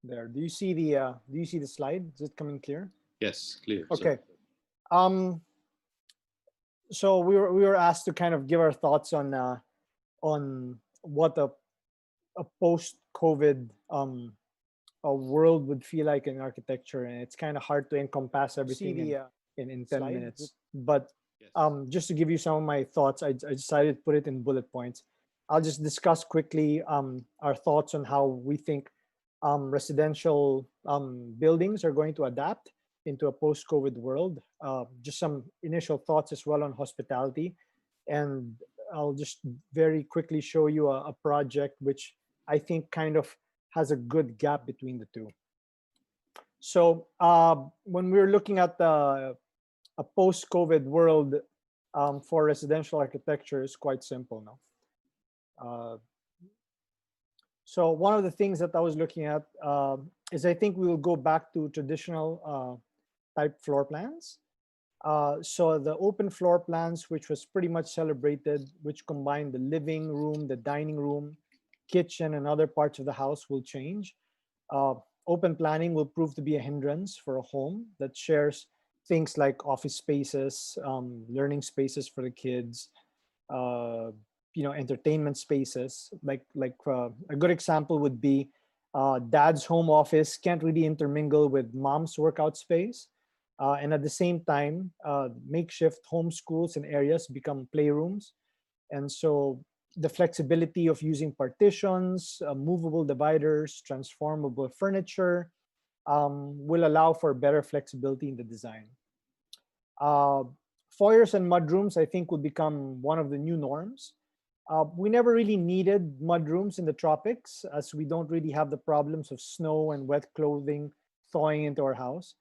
There. Do you see the slide? Is it coming clear? Yes, clear, sir. Okay. Um, so we were asked to kind of give our thoughts on what a post-COVID a world would feel like in architecture, and it's kind of hard to encompass everything in 10 minutes. But Yes. just to give you some of my thoughts, I decided to put it in bullet points. I'll just discuss quickly our thoughts on how we think residential buildings are going to adapt into a post-COVID world. Just some initial thoughts as well on hospitality, and I'll just very quickly show you a project which I think kind of has a good gap between the two. So when we're looking at a post-COVID world for residential architecture, is quite simple now. So one of the things that I was looking at is I think we will go back to traditional type floor plans. So the open floor plans, which was pretty much celebrated, which combined the living room, the dining room, kitchen, and other parts of the house, will change. Open planning will prove to be a hindrance for a home that shares things like office spaces, learning spaces for the kids, uh, entertainment spaces. Like a good example would be dad's home office can't really intermingle with mom's workout space. And at the same time, makeshift home schools and areas become playrooms. And so the flexibility of using partitions, movable dividers, transformable furniture will allow for better flexibility in the design. Uh, Foyers and mudrooms, I think, will become one of the new norms. We never really needed mudrooms in the tropics, as we don't really have the problems of snow and wet clothing thawing into our house.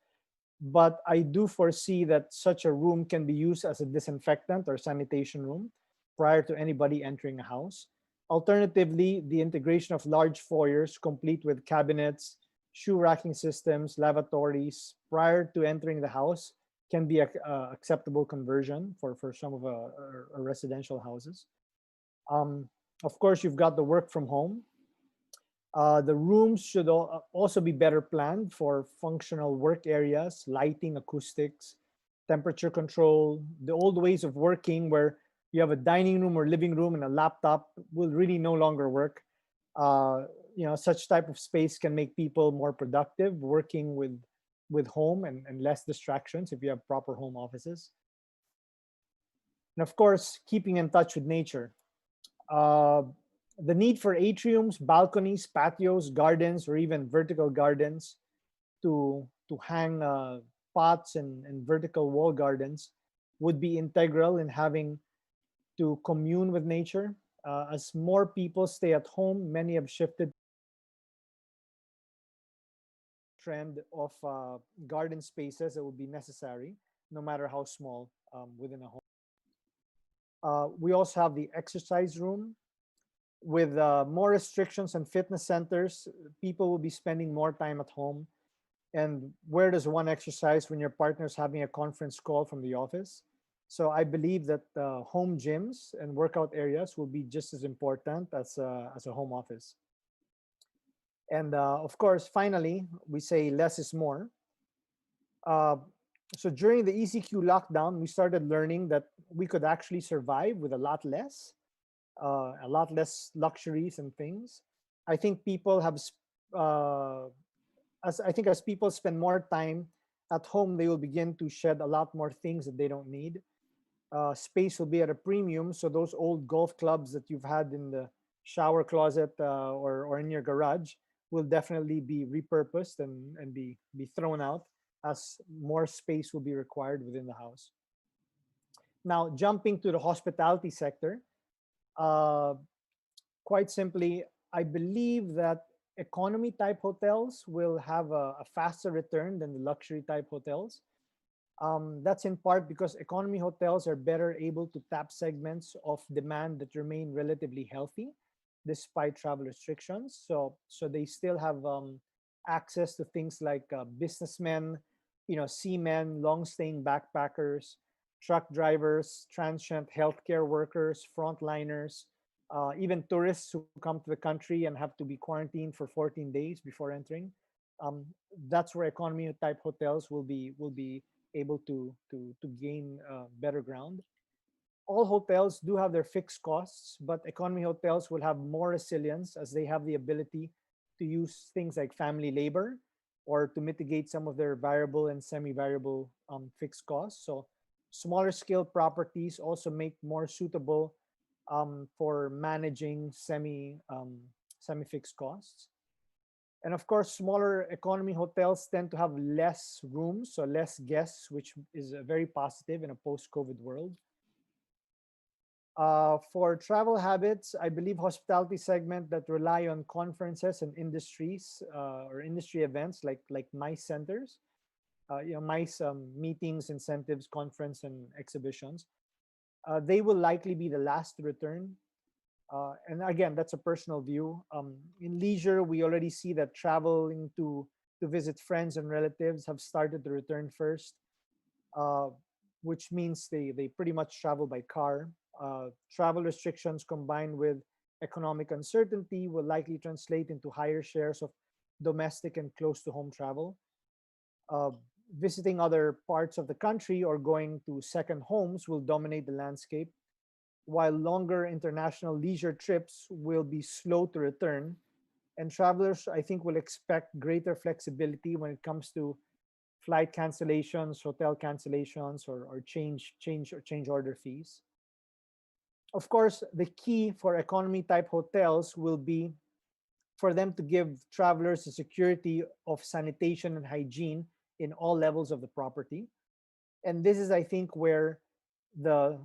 But I do foresee that such a room can be used as a disinfectant or sanitation room prior to anybody entering a house. Alternatively, the integration of large foyers complete with cabinets, shoe racking systems, lavatories prior to entering the house can be a acceptable conversion for some of our residential houses. Um, of course, you've got the work from home. The rooms should also be better planned for functional work areas, lighting, acoustics, temperature control. The old ways of working, where you have a dining room or living room and a laptop, will really no longer work. Uh, Such type of space can make people more productive working with home and less distractions if you have proper home offices. And of course, keeping in touch with nature. Uh, the need for atriums, balconies, patios, gardens, or even vertical gardens to hang pots and vertical wall gardens would be integral in having to commune with nature. As more people stay at home, many have shifted trend of garden spaces that would be necessary, no matter how small, within a home. We also have the exercise room. With more restrictions and fitness centers, people will be spending more time at home. And where does one exercise when your partner's having a conference call from the office? So I believe that home gyms and workout areas will be just as important as a home office. And of course, finally, we say less is more. Uh, so during the ECQ lockdown, we started learning that we could actually survive with a lot less luxuries and things. I think people have, as people spend more time at home, they will begin to shed a lot more things that they don't need. Space will be at a premium, so those old golf clubs that you've had in the shower closet or in your garage will definitely be repurposed and be thrown out, as more space will be required within the house. Now, jumping to the hospitality sector, uh, quite simply, I believe that economy type hotels will have a faster return than the luxury type hotels. That's in part because economy hotels are better able to tap segments of demand that remain relatively healthy despite travel restrictions. So they still have access to things like businessmen, seamen, long-staying backpackers, truck drivers, transient healthcare workers, frontliners, even tourists who come to the country and have to be quarantined for 14 days before entering. um, that's where economy type hotels will be able to gain better ground. All hotels do have their fixed costs, but economy hotels will have more resilience as they have the ability to use things like family labor or to mitigate some of their variable and semi-variable fixed costs. So smaller scale properties also make more suitable for managing semi-fixed costs. And of course, smaller economy hotels tend to have less rooms, so less guests, which is very positive in a post-COVID world. For travel habits, I believe hospitality segment that rely on conferences and industries or industry events like MICE centers, MICE meetings, incentives, conference, and exhibitions. They will likely be the last to return. And again, that's a personal view. In leisure, we already see that traveling to visit friends and relatives have started to return first, uh, which means they pretty much travel by car. Travel restrictions combined with economic uncertainty will likely translate into higher shares of domestic and close to home travel. Uh, Visiting other parts of the country or going to second homes will dominate the landscape, while longer international leisure trips will be slow to return. And travelers, I think, will expect greater flexibility when it comes to flight cancellations, hotel cancellations, or change order fees. Of course, the key for economy type hotels will be for them to give travelers the security of sanitation and hygiene in all levels of the property. And this is, I think, where the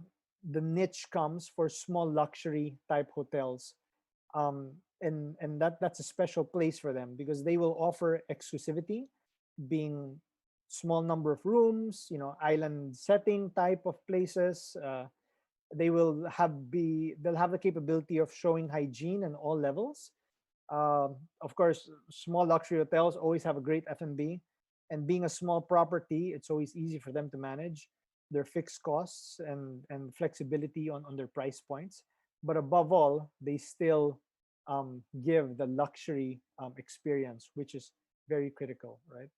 the niche comes for small luxury type hotels. And that's a special place for them because they will offer exclusivity, being small number of rooms, island setting type of places. They'll have the capability of showing hygiene in all levels. Of course, small luxury hotels always have a great F&B, and being a small property, it's always easy for them to manage their fixed costs and flexibility on their price points. But above all, they still give the luxury experience, which is very critical, right?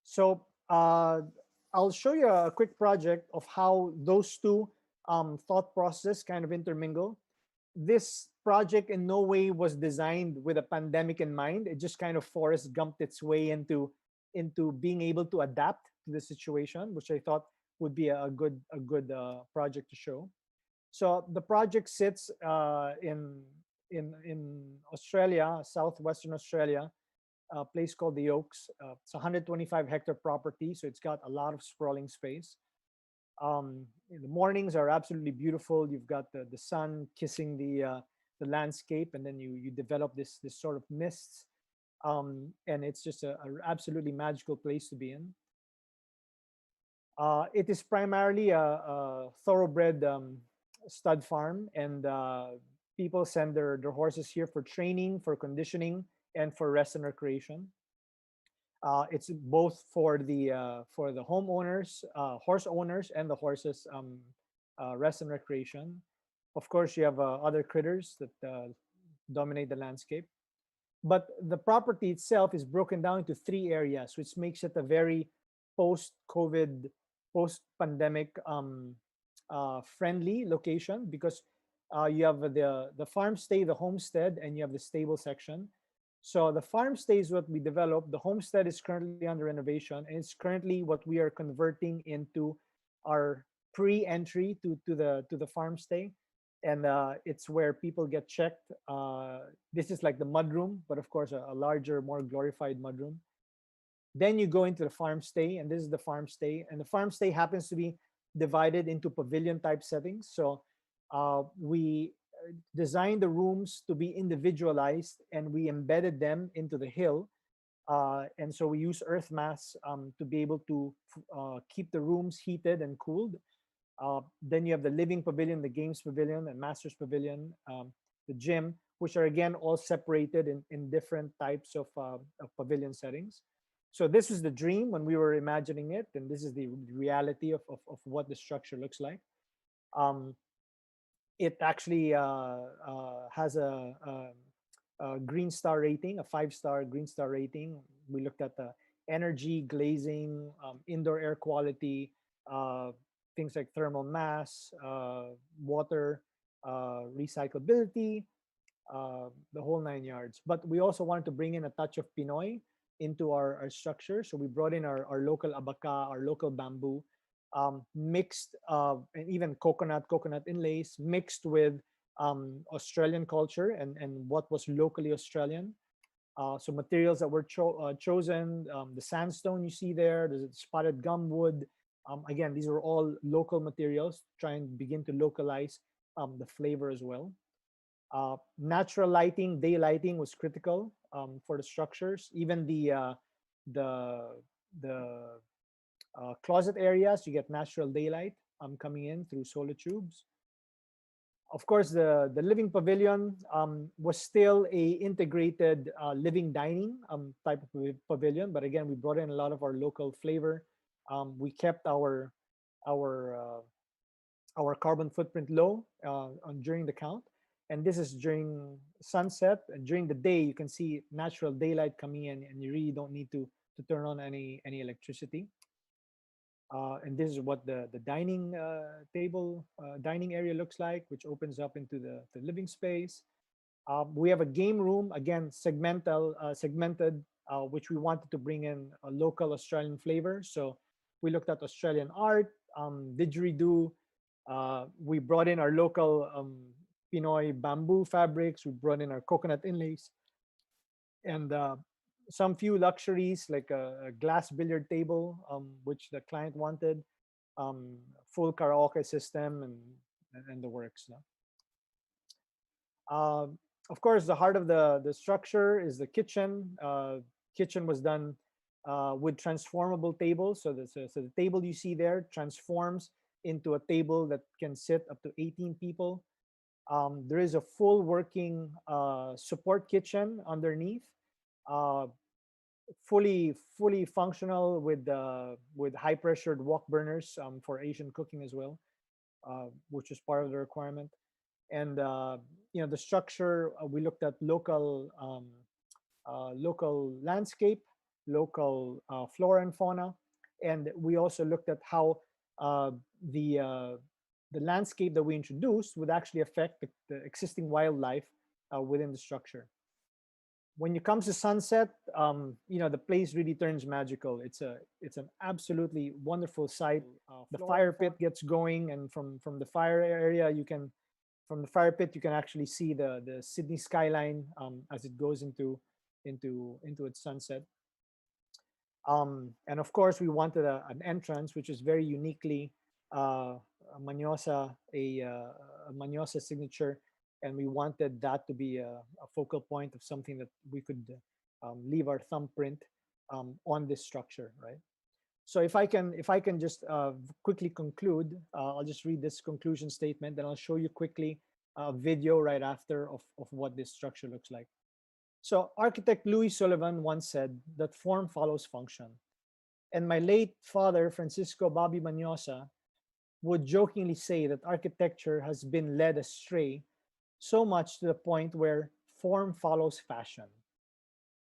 So I'll show you a quick project of how those two thought process kind of intermingle. This project in no way was designed with a pandemic in mind. It just kind of Forrest Gumped its way into being able to adapt to the situation, which I thought would be a good project to show. So the project sits in Australia, southwestern Australia, a place called the Oaks. It's a 125-hectare property, so it's got a lot of sprawling space. The mornings are absolutely beautiful. You've got the sun kissing the landscape, and then you develop this sort of mists, and it's just a absolutely magical place to be in. It is primarily a thoroughbred stud farm, and people send their horses here for training, for conditioning, and for rest and recreation. It's both for the homeowners, horse owners, and the horses rest and recreation. Of course, you have other critters that dominate the landscape. But the property itself is broken down into three areas, which makes it a very post-COVID, post-pandemic friendly location because you have the farm stay, the homestead, and you have the stable section. So the farm stay is what we developed. The homestead is currently under renovation, and it's currently what we are converting into our pre-entry to the farm stay, and it's where people get checked. This is like the mudroom, but of course a larger, more glorified mudroom. Then you go into the farm stay, and this is the farm stay, and the farm stay happens to be divided into pavilion type settings. So we designed the rooms to be individualized, and we embedded them into the hill. And so we use earth mass to be able to keep the rooms heated and cooled. Then you have the living pavilion, the games pavilion, and master's pavilion, the gym, which are again all separated in different types of pavilion settings. So this is the dream when we were imagining it, and this is the reality of what the structure looks like. Um, it actually has Green Star rating, a 5-star Green Star rating. We looked at the energy, glazing, indoor air quality, uh, things like thermal mass, water, recyclability, the whole 9 yards. But we also wanted to bring in a touch of Pinoy into our structure. So we brought in our local abaca, our local bamboo, mixed, and even coconut inlays, mixed with Australian culture and what was locally Australian. So materials that were chosen, the sandstone you see there, the spotted gumwood. Again, these are all local materials, try and begin to localize the flavor as well. Natural lighting, day lighting was critical for the structures. Even the the closet areas, you get natural daylight coming in through solar tubes. Of course, the living pavilion was still a integrated living dining type of pavilion, but again, we brought in a lot of our local flavor. We kept our uh, our carbon footprint low during the count. And this is during sunset. And during the day, you can see natural daylight coming in, and you really don't need to turn on any electricity. And this is what the dining table, dining area looks like, which opens up into the living space. We have a game room, again, segmented, which we wanted to bring in a local Australian flavor. So we looked at Australian art, didgeridoo. We brought in our local Pinoy bamboo fabrics. We brought in our coconut inlays, and some few luxuries like a glass billiard table, which the client wanted, full karaoke system, and the works. No? Of course, the heart of the structure is the kitchen. Kitchen was done with transformable tables. So the table you see there transforms into a table that can sit up to 18 people. There is a full working support kitchen underneath, uh, fully functional with high pressured wok burners for Asian cooking as well, which is part of the requirement. And the structure, we looked at local landscape, local flora and fauna, and we also looked at how uh, the uh, the landscape that we introduced would actually affect the existing wildlife within the structure. When it comes to sunset, the place really turns magical. It's an absolutely wonderful sight. The fire pit gets going, and from the fire area, from the fire pit you can actually see the Sydney skyline as it goes into its sunset. And of course, we wanted an entrance which is very uniquely a Manyosa, a Manyosa signature, and we wanted that to be a focal point of something that we could leave our thumbprint on this structure, right? So if I can just quickly conclude, I'll just read this conclusion statement, then I'll show you quickly a video right after of what this structure looks like. So architect Louis Sullivan once said that form follows function. And my late father, Francisco Bobby Manyosa, would jokingly say that architecture has been led astray so much to the point where form follows fashion.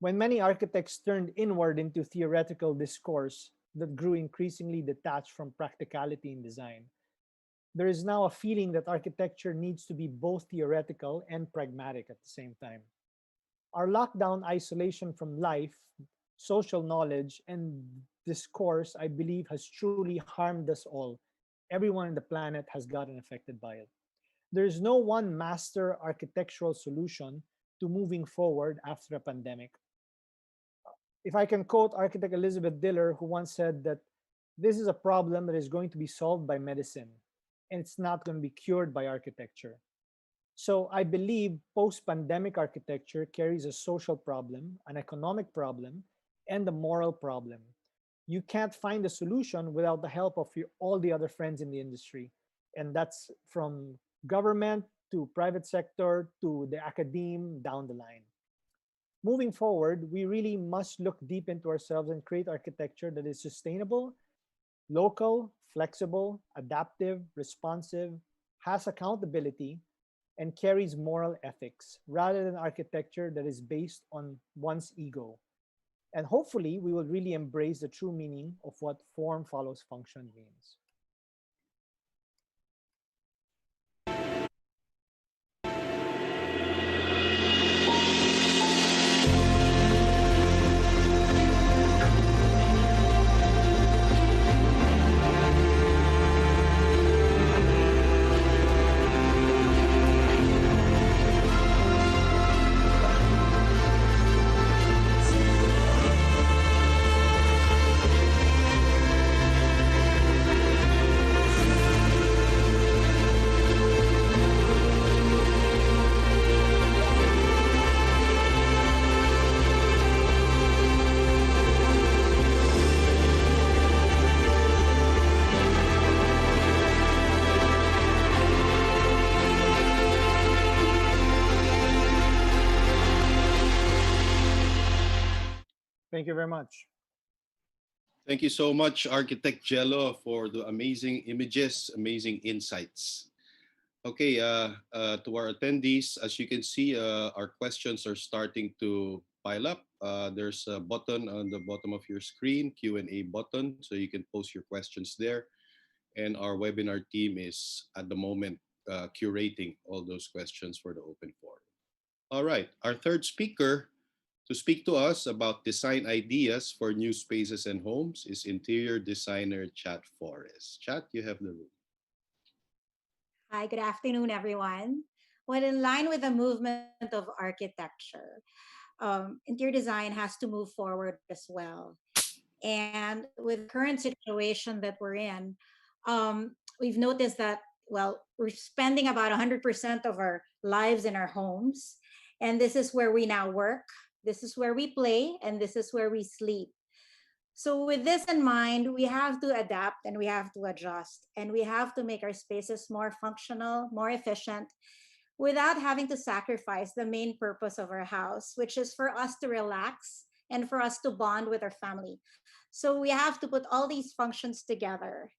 When many architects turned inward into theoretical discourse that grew increasingly detached from practicality in design, there is now a feeling that architecture needs to be both theoretical and pragmatic at the same time. Our lockdown isolation from life, social knowledge, and discourse, I believe, has truly harmed us all. Everyone on the planet has gotten affected by it. There is no one master architectural solution to moving forward after a pandemic. If I can quote architect Elizabeth Diller, who once said that this is a problem that is going to be solved by medicine, and it's not going to be cured by architecture. So I believe post-pandemic architecture carries a social problem, an economic problem, and a moral problem. You can't find a solution without the help of all the other friends in the industry. And that's from government to private sector to the academe down the line. Moving forward, we really must look deep into ourselves and create architecture that is sustainable, local, flexible, adaptive, responsive, has accountability, and carries moral ethics rather than architecture that is based on one's ego. And hopefully, we will really embrace the true meaning of what form follows function means. Thank you very much. Thank you so much, Architect Jello, for the amazing images, amazing insights. Okay, to our attendees, as you can see, our questions are starting to pile up. There's a button on the bottom of your screen, Q&A button, so you can post your questions there. And our webinar team is at the moment curating all those questions for the open forum. All right, our third speaker to speak to us about design ideas for new spaces and homes is interior designer Chat Forrest. Chat, you have the room. Hi, good afternoon, everyone. Well, in line with the movement of architecture, interior design has to move forward as well. And with the current situation that we're in, we've noticed that, well, we're spending about 100% of our lives in our homes. And this is where we now work, this is where we play, and this is where we sleep. So, with this in mind, we have to adapt and we have to adjust and we have to make our spaces more functional, more efficient, without having to sacrifice the main purpose of our house, which is for us to relax and for us to bond with our family. So, we have to put all these functions together.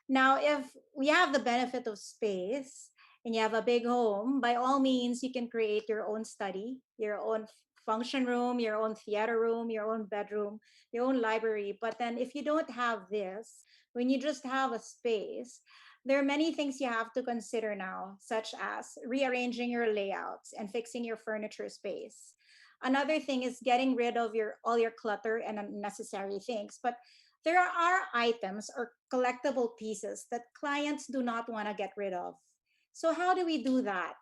Now, if we have the benefit of space and you have a big home, by all means, you can create your own study, your own function room, your own theater room, your own bedroom, your own library. But then, if you don't have this, when you just have a space, there are many things you have to consider now, such as rearranging your layouts and fixing your furniture space. Another thing is getting rid of your all your clutter and unnecessary things. But there are items or collectible pieces that clients do not want to get rid of. So, how do we do that?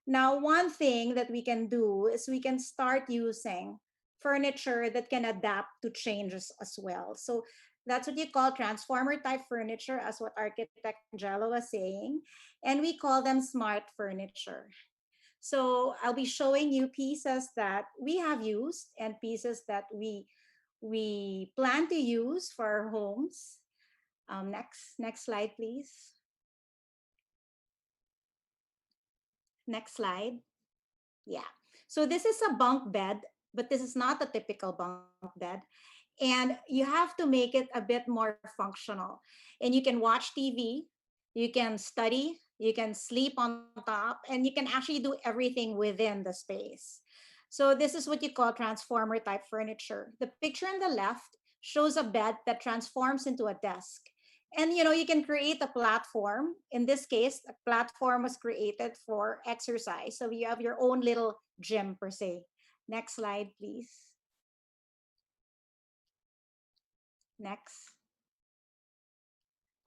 Now, one thing that we can do is we can start using furniture that can adapt to changes as well. So, that's what you call transformer type furniture, as what architect Jello was saying. And we call them smart furniture. So I'll be showing you pieces that we have used and pieces that we plan to use for our homes. Next slide, please. Next slide. Yeah. So this is a bunk bed, but this is not a typical bunk bed. And you have to make it a bit more functional. And you can watch TV, you can study, you can sleep on top, and you can actually do everything within the space. So this is what you call transformer type furniture. The picture on the left shows a bed that transforms into a desk. And you can create a platform. In this case, a platform was created for exercise. So you have your own little gym per se. Next slide, please. Next.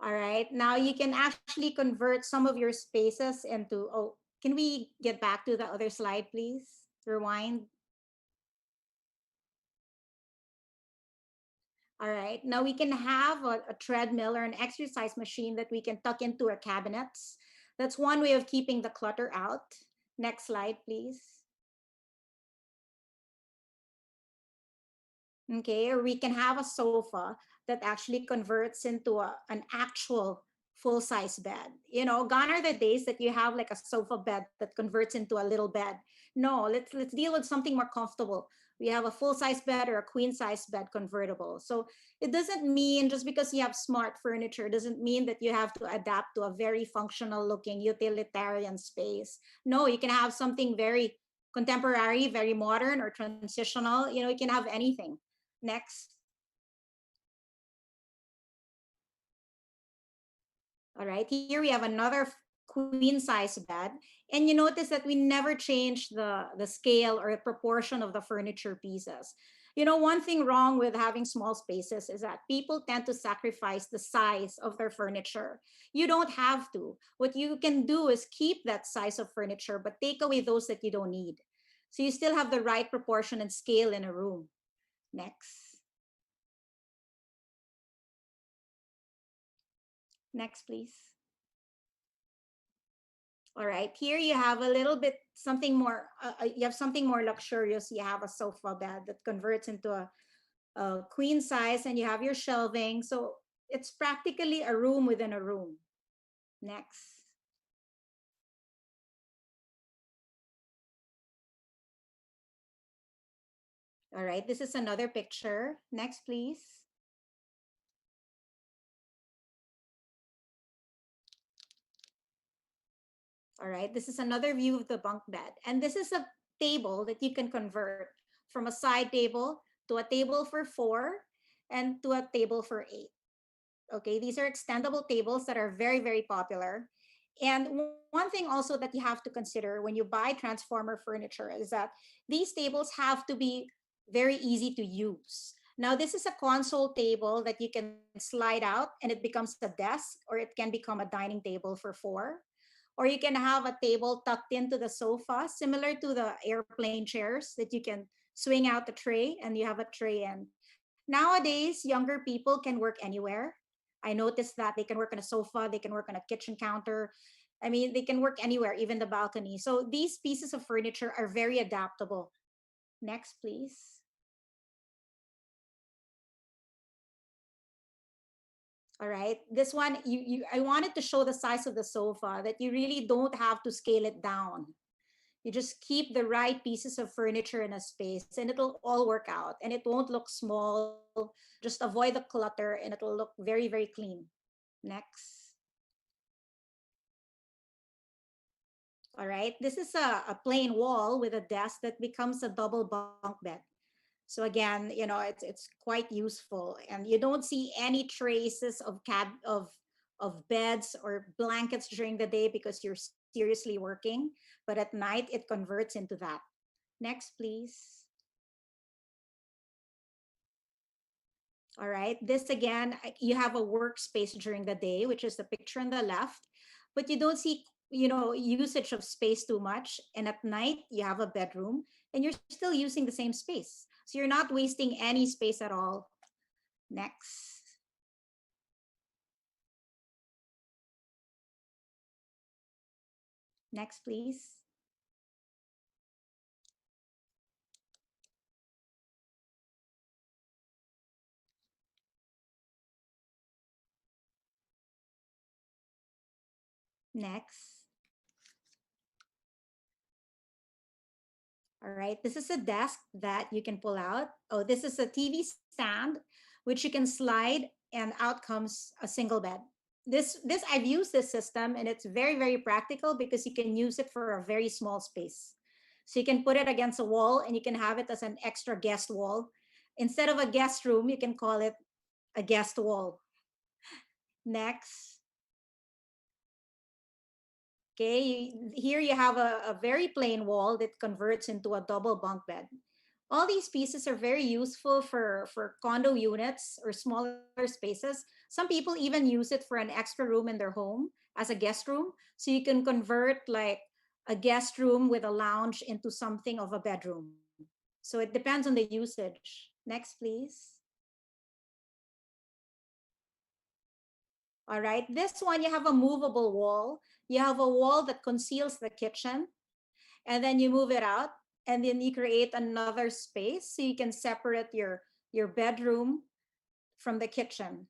All right. Now you can actually convert some of your spaces into, oh, can we get back to the other slide, please? Rewind. All right. Now we can have a treadmill or an exercise machine that we can tuck into our cabinets. That's one way of keeping the clutter out. Next slide, please. Okay. Or we can have a sofa that actually converts into an actual full size bed. Gone are the days that you have like a sofa bed that converts into a little bed. No, let's deal with something more comfortable. We have a full size bed or a queen size bed convertible. So it doesn't mean just because you have smart furniture doesn't mean that you have to adapt to a very functional looking utilitarian space. No, you can have something very contemporary, very modern or transitional. You can have anything. Next. All right, here we have another queen size bed. And you notice that we never changed the scale or the proportion of the furniture pieces. One thing wrong with having small spaces is that people tend to sacrifice the size of their furniture. You don't have to. What you can do is keep that size of furniture, but take away those that you don't need. So you still have the right proportion and scale in a room. Next. Next, please. All right, here you have a little bit something more, you have something more luxurious. You have a sofa bed that converts into a queen size and you have your shelving. So it's practically a room within a room. Next. All right, this is another picture. Next, please. All right, this is another view of the bunk bed. And this is a table that you can convert from a side table to a table for four and to a table for eight. Okay, these are extendable tables that are very, very popular. And one thing also that you have to consider when you buy transformer furniture is that these tables have to be very easy to use. Now, this is a console table that you can slide out and it becomes a desk, or it can become a dining table for four. Or you can have a table tucked into the sofa, similar to the airplane chairs that you can swing out the tray and you have a tray in. Nowadays, younger people can work anywhere. I noticed that they can work on a sofa, they can work on a kitchen counter. I mean, they can work anywhere, even the balcony. So these pieces of furniture are very adaptable. Next, please. All right. This one, I wanted to show the size of the sofa that you really don't have to scale it down. You just keep the right pieces of furniture in a space and it'll all work out and it won't look small. Just avoid the clutter and it'll look very, very clean. Next. All right. This is a plain wall with a desk that becomes a double bunk bed. So again, it's quite useful, and you don't see any traces of beds or blankets during the day because you're seriously working, but at night it converts into that. Next, please. All right. This again, you have a workspace during the day, which is the picture on the left, but you don't see, usage of space too much. And at night, you have a bedroom and you're still using the same space. So you're not wasting any space at all. Next. Next, please. Next. All right, this is a desk that you can pull out. Oh, this is a TV stand, which you can slide and out comes a single bed. This I've used this system and it's very, very practical because you can use it for a very small space. So you can put it against a wall and you can have it as an extra guest wall. Instead of a guest room, you can call it a guest wall. Next. Okay, here you have a very plain wall that converts into a double bunk bed. All these pieces are very useful for condo units or smaller spaces. Some people even use it for an extra room in their home as a guest room. So you can convert like a guest room with a lounge into something of a bedroom. So it depends on the usage. Next, please. All right, this one, you have a movable wall. You have a wall that conceals the kitchen, and then you move it out, and then you create another space so you can separate your bedroom from the kitchen.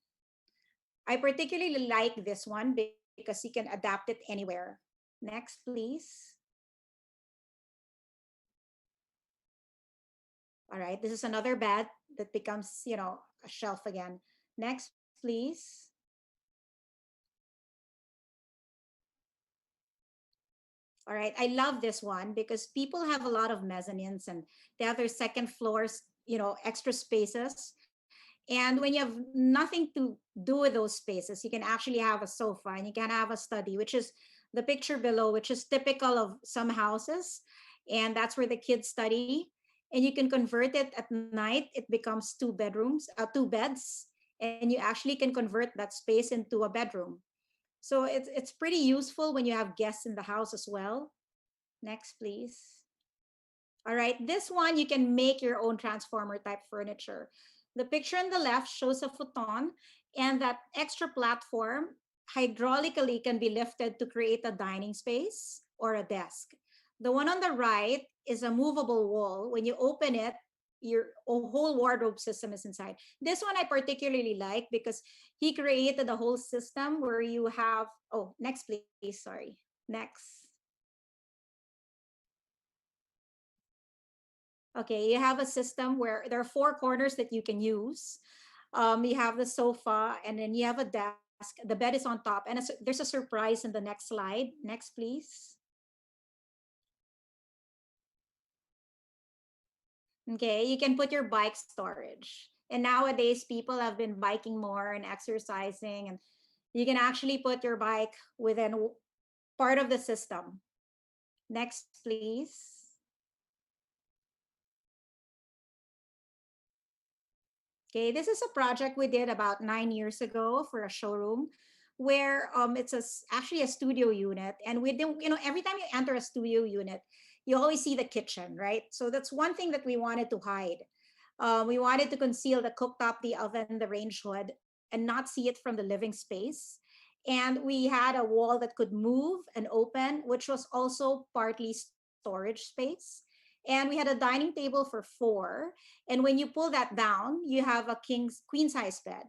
I particularly like this one because you can adapt it anywhere. Next, please. All right, this is another bed that becomes, a shelf again. Next, please. All right, I love this one because people have a lot of mezzanines and they have their second floors, extra spaces. And when you have nothing to do with those spaces, you can actually have a sofa and you can have a study, which is the picture below, which is typical of some houses. And that's where the kids study. And you can convert it at night, it becomes two beds, and you actually can convert that space into a bedroom. So it's pretty useful when you have guests in the house as well. Next, please. All right, this one you can make your own transformer type furniture. The picture on the left shows a futon, and that extra platform hydraulically can be lifted to create a dining space or a desk. The one on the right is a movable wall. When you open it, your whole wardrobe system is inside. This one I particularly like because he created a whole system where you have, oh, next please, sorry. Next. Okay, you have a system where there are four corners that you can use. You have the sofa, and then you have a desk. The bed is on top, and there's a surprise in the next slide. Next, please. Okay, you can put your bike storage. And nowadays, people have been biking more and exercising, and you can actually put your bike within part of the system. Next, please. Okay, this is a project we did about 9 years ago for a showroom where it's actually a studio unit. And we don't, every time you enter a studio unit, you always see the kitchen, right? So that's one thing that we wanted to hide. We wanted to conceal the cooktop, the oven, the range hood, and not see it from the living space. And we had a wall that could move and open, which was also partly storage space. And we had a dining table for four. And when you pull that down, you have a queen size bed.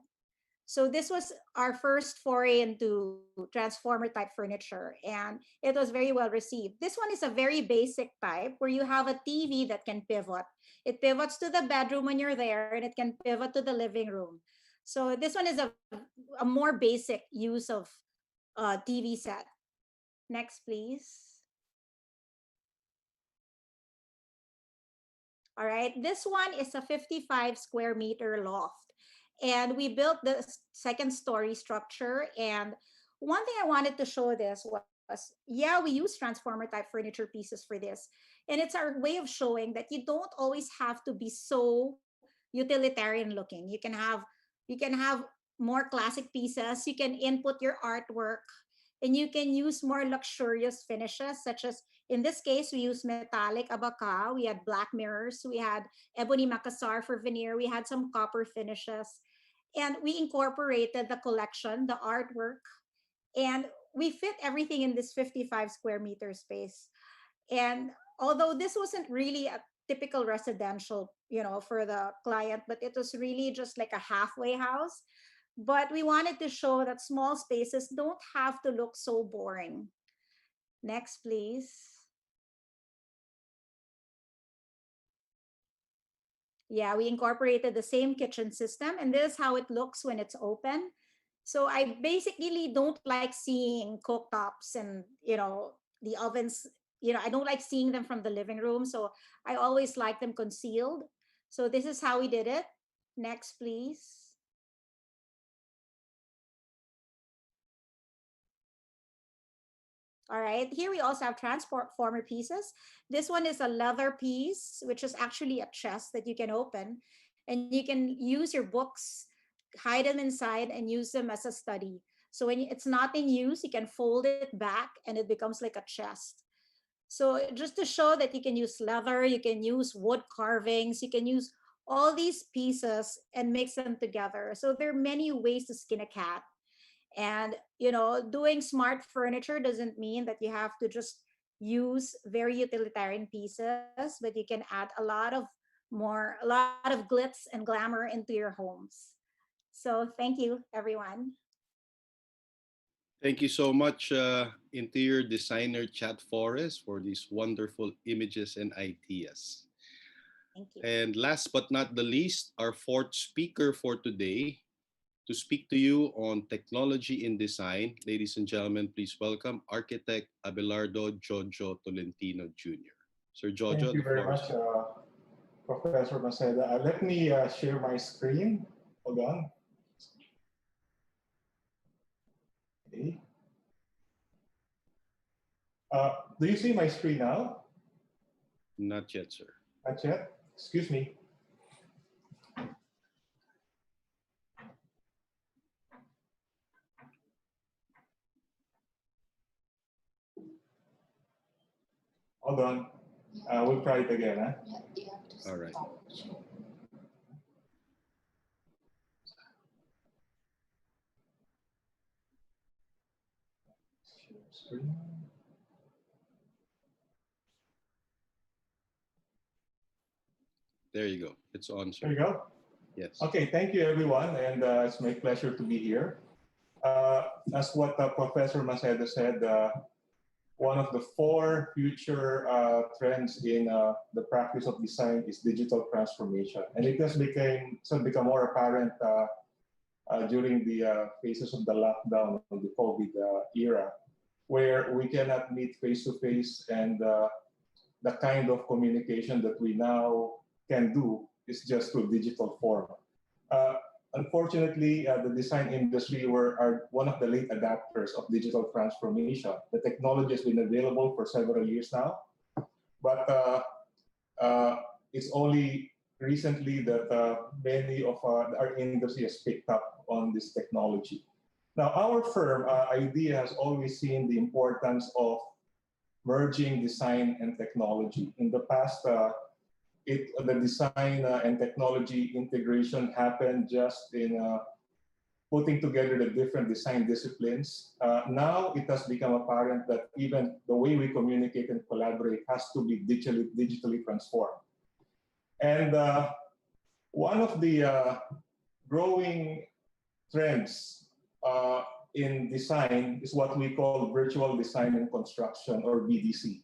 So this was our first foray into transformer type furniture, and it was very well received. This one is a very basic type where you have a TV that can pivot. It pivots to the bedroom when you're there, and it can pivot to the living room. So this one is a more basic use of TV set. Next, please. All right, this one is a 55 square meter loft. And we built the second story structure. And one thing I wanted to show this was, yeah, we use transformer type furniture pieces for this. And it's our way of showing that you don't always have to be so utilitarian looking. You can have more classic pieces. You can input your artwork, and you can use more luxurious finishes, such as in this case, we used metallic abaca, we had black mirrors, we had ebony macassar for veneer, we had some copper finishes, and we incorporated the collection, the artwork, and we fit everything in this 55 square meter space. And although this wasn't really a typical residential, for the client, but it was really just like a halfway house. But we wanted to show that small spaces don't have to look so boring. Next, please. Yeah, we incorporated the same kitchen system, and this is how it looks when it's open. So I basically don't like seeing cooktops and the ovens. I don't like seeing them from the living room, so I always like them concealed. So this is how we did it. Next, please. All right, here we also have transformer pieces. This one is a leather piece, which is actually a chest that you can open, and you can use your books, hide them inside, and use them as a study. So when it's not in use, you can fold it back and it becomes like a chest. So just to show that you can use leather, you can use wood carvings, you can use all these pieces and mix them together. So there are many ways to skin a cat. And doing smart furniture doesn't mean that you have to just use very utilitarian pieces, but you can add a lot of glitz and glamour into your homes. So thank you, everyone. Thank you so much, interior designer Chad Forrest, for these wonderful images and ideas. Thank you. And last but not the least, our fourth speaker for today to speak to you on technology in design. Ladies and gentlemen, please welcome architect Abelardo Jojo Tolentino Jr. Sir Thank Jojo, you the very floor is much, yours. Professor Maceda. Let me share my screen. Hold on. Okay. Do you see my screen now? Not yet, sir. Not yet? Excuse me. Hold on. We'll try it again. Huh? All right. Screen. There you go. It's on, There you sir. go. Yes. Okay, thank you everyone, and it's my pleasure to be here. As what Professor Maceda said, one of the four future trends in the practice of design is digital transformation, and it has become more apparent during the phases of the lockdown of the COVID era, where we cannot meet face to face, and the kind of communication that we now can do is just through digital form. Uh, Unfortunately, the design industry are one of the late adapters of digital transformation. The technology has been available for several years now, but uh, it's only recently that many of our industry has picked up on this technology. Now, our firm, IDEA, has always seen the importance of merging design and technology. In the past, the design and technology integration happened just in putting together the different design disciplines. Now it has become apparent that even the way we communicate and collaborate has to be digitally transformed. And one of the growing trends in design is what we call virtual design and construction, or VDC.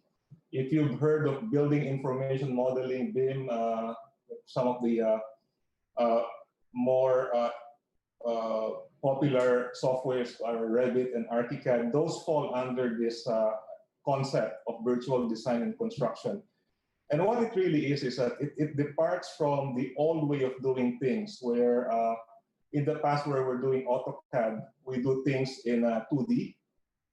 If you've heard of building information modeling, BIM, some of the uh, more popular softwares are Revit and ArchiCAD, those fall under this concept of virtual design and construction. And what it really is that it departs from the old way of doing things, where in the past where we're doing AutoCAD, we do things in 2D,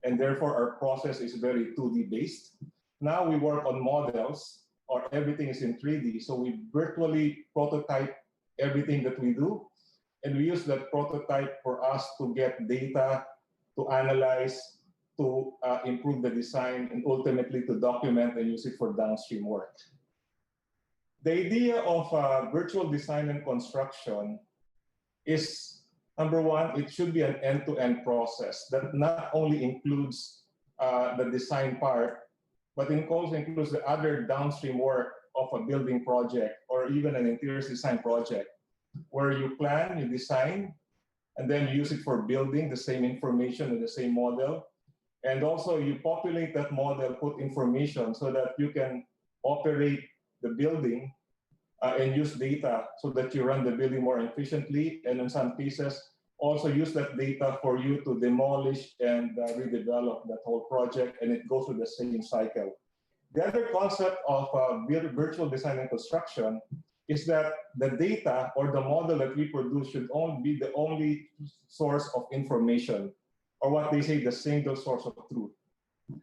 and therefore our process is very 2D based. Now we work on models, or everything is in 3D, so we virtually prototype everything that we do, and we use that prototype for us to get data, to analyze, to improve the design, and ultimately to document and use it for downstream work. The idea of virtual design and construction is, number one, it should be an end-to-end process that not only includes the design part, but it also includes the other downstream work of a building project or even an interior design project, where you plan, you design, and then you use it for building the same information and the same model. And also you populate that model, put information so that you can operate the building and use data so that you run the building more efficiently. And in some cases, also use that data for you to demolish and redevelop that whole project, and it goes through the same cycle. The other concept of virtual design and construction is that the data or the model that we produce should only be the only source of information, or what they say, the single source of truth.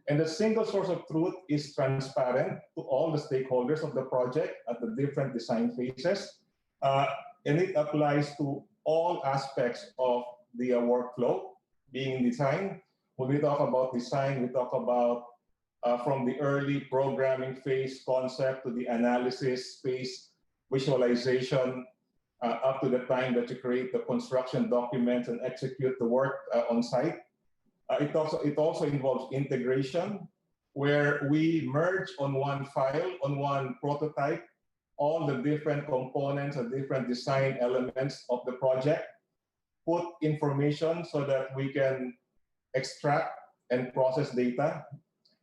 And the single source of truth is transparent to all the stakeholders of the project at the different design phases. Uh, and it applies to all aspects of the workflow being in design. When we talk about design, we talk about from the early programming phase concept to the analysis phase, visualization, up to the time that you create the construction documents and execute the work on site. It also involves integration, where we merge on one file, on one prototype, all the different components and different design elements of the project, put information so that we can extract and process data.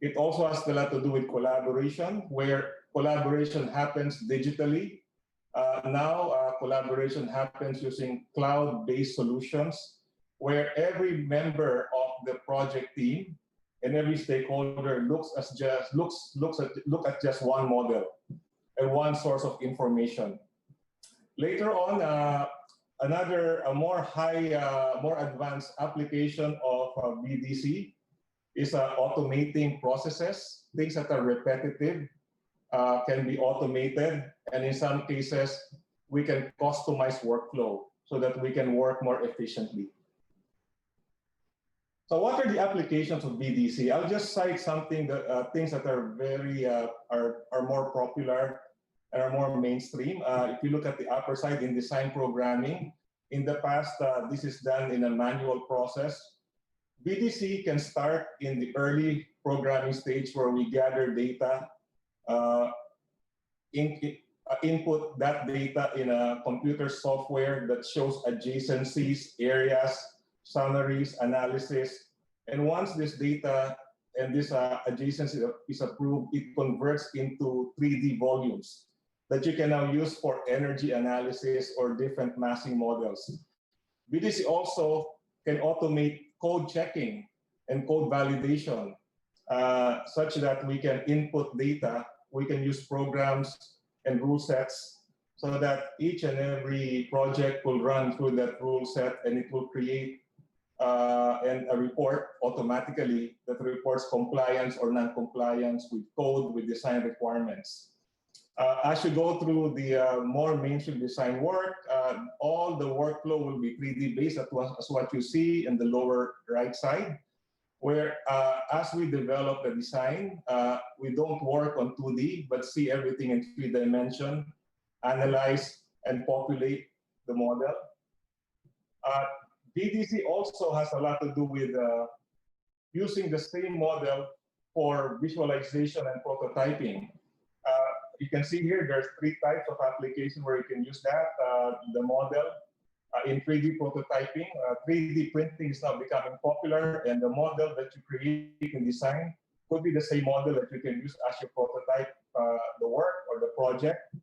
It also has a lot to do with collaboration, where collaboration happens digitally. Now, collaboration happens using cloud-based solutions, where every member of the project team and every stakeholder look at just one model and one source of information. Later on, more advanced application of BDC is automating processes. Things that are repetitive can be automated, and in some cases, we can customize workflow so that we can work more efficiently. So what are the applications of BDC? I'll just cite something that things that are very are more popular and are more mainstream. If you look at the upper side in design programming, in the past, this is done in a manual process. BDC can start in the early programming stage where we gather data, input that data in a computer software that shows adjacencies, areas, summaries, analysis. And once this data and this adjacency is approved, it converts into 3D volumes that you can now use for energy analysis or different massing models. BDC also can automate code checking and code validation such that we can input data, we can use programs and rule sets so that each and every project will run through that rule set and it will create a report automatically that reports compliance or non-compliance with code, with design requirements. As you go through the more mainstream design work, all the workflow will be 3D based as what you see in the lower right side, where as we develop the design, we don't work on 2D, but see everything in 3 dimension, analyze and populate the model. BDC also has a lot to do with using the same model for visualization and prototyping. You can see here, there's 3 types of application where you can use that. The model in 3D prototyping, 3D printing is now becoming popular, and the model that you create in design could be the same model that you can use as your prototype the work or the project.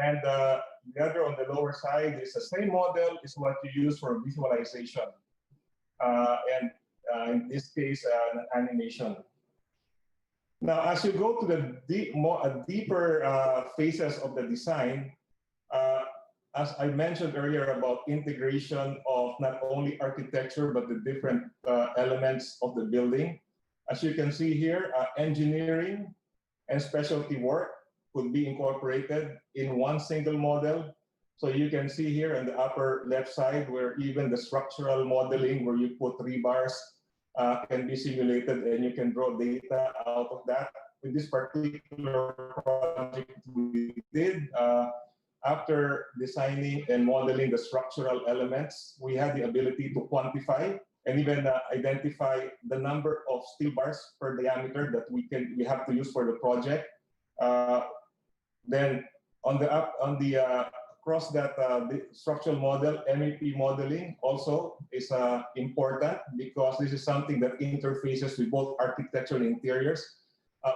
And the other on the lower side is the same model is what you use for visualization. And in this case, an animation. Now, as you go to the deeper phases of the design, as I mentioned earlier about integration of not only architecture, but the different elements of the building. As you can see here, engineering and specialty work could be incorporated in one single model. So you can see here in the upper left side where even the structural modeling where you put rebars can be simulated and you can draw data out of that. In this particular project we did, after designing and modeling the structural elements, we had the ability to quantify and even identify the number of steel bars per diameter that we have to use for the project. Then across that the structural model, MEP modeling also is important because this is something that interfaces with both architecture and interiors.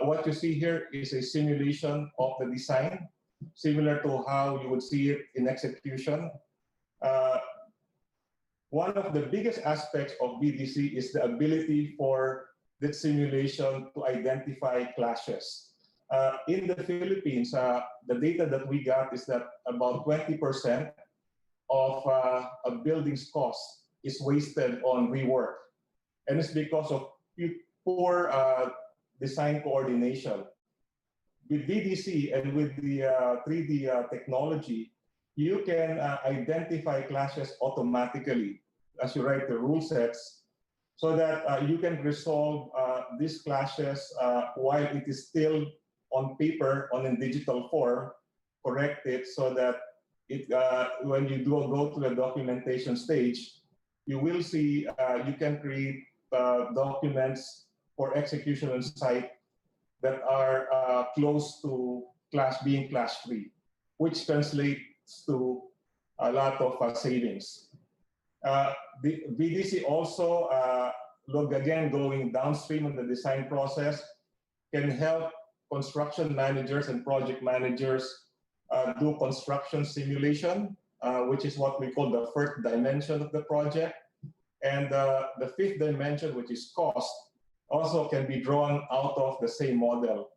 What you see here is a simulation of the design, similar to how you would see it in execution. One of the biggest aspects of BDC is the ability for the simulation to identify clashes. In the Philippines, the data that we got is that about 20% of a building's cost is wasted on rework. And it's because of poor design coordination. With BDC and with the 3D technology, you can identify clashes automatically as you write the rule sets so that you can resolve these clashes while it is still on paper, on a digital form, correct it so that when you go to the documentation stage, you will see you can create documents for execution on site that are close to being clash-free, which translates to a lot of savings. The BDC also look again, going downstream in the design process, can help construction managers and project managers do construction simulation, which is what we call the first dimension of the project. And the fifth dimension, which is cost, also can be drawn out of the same model.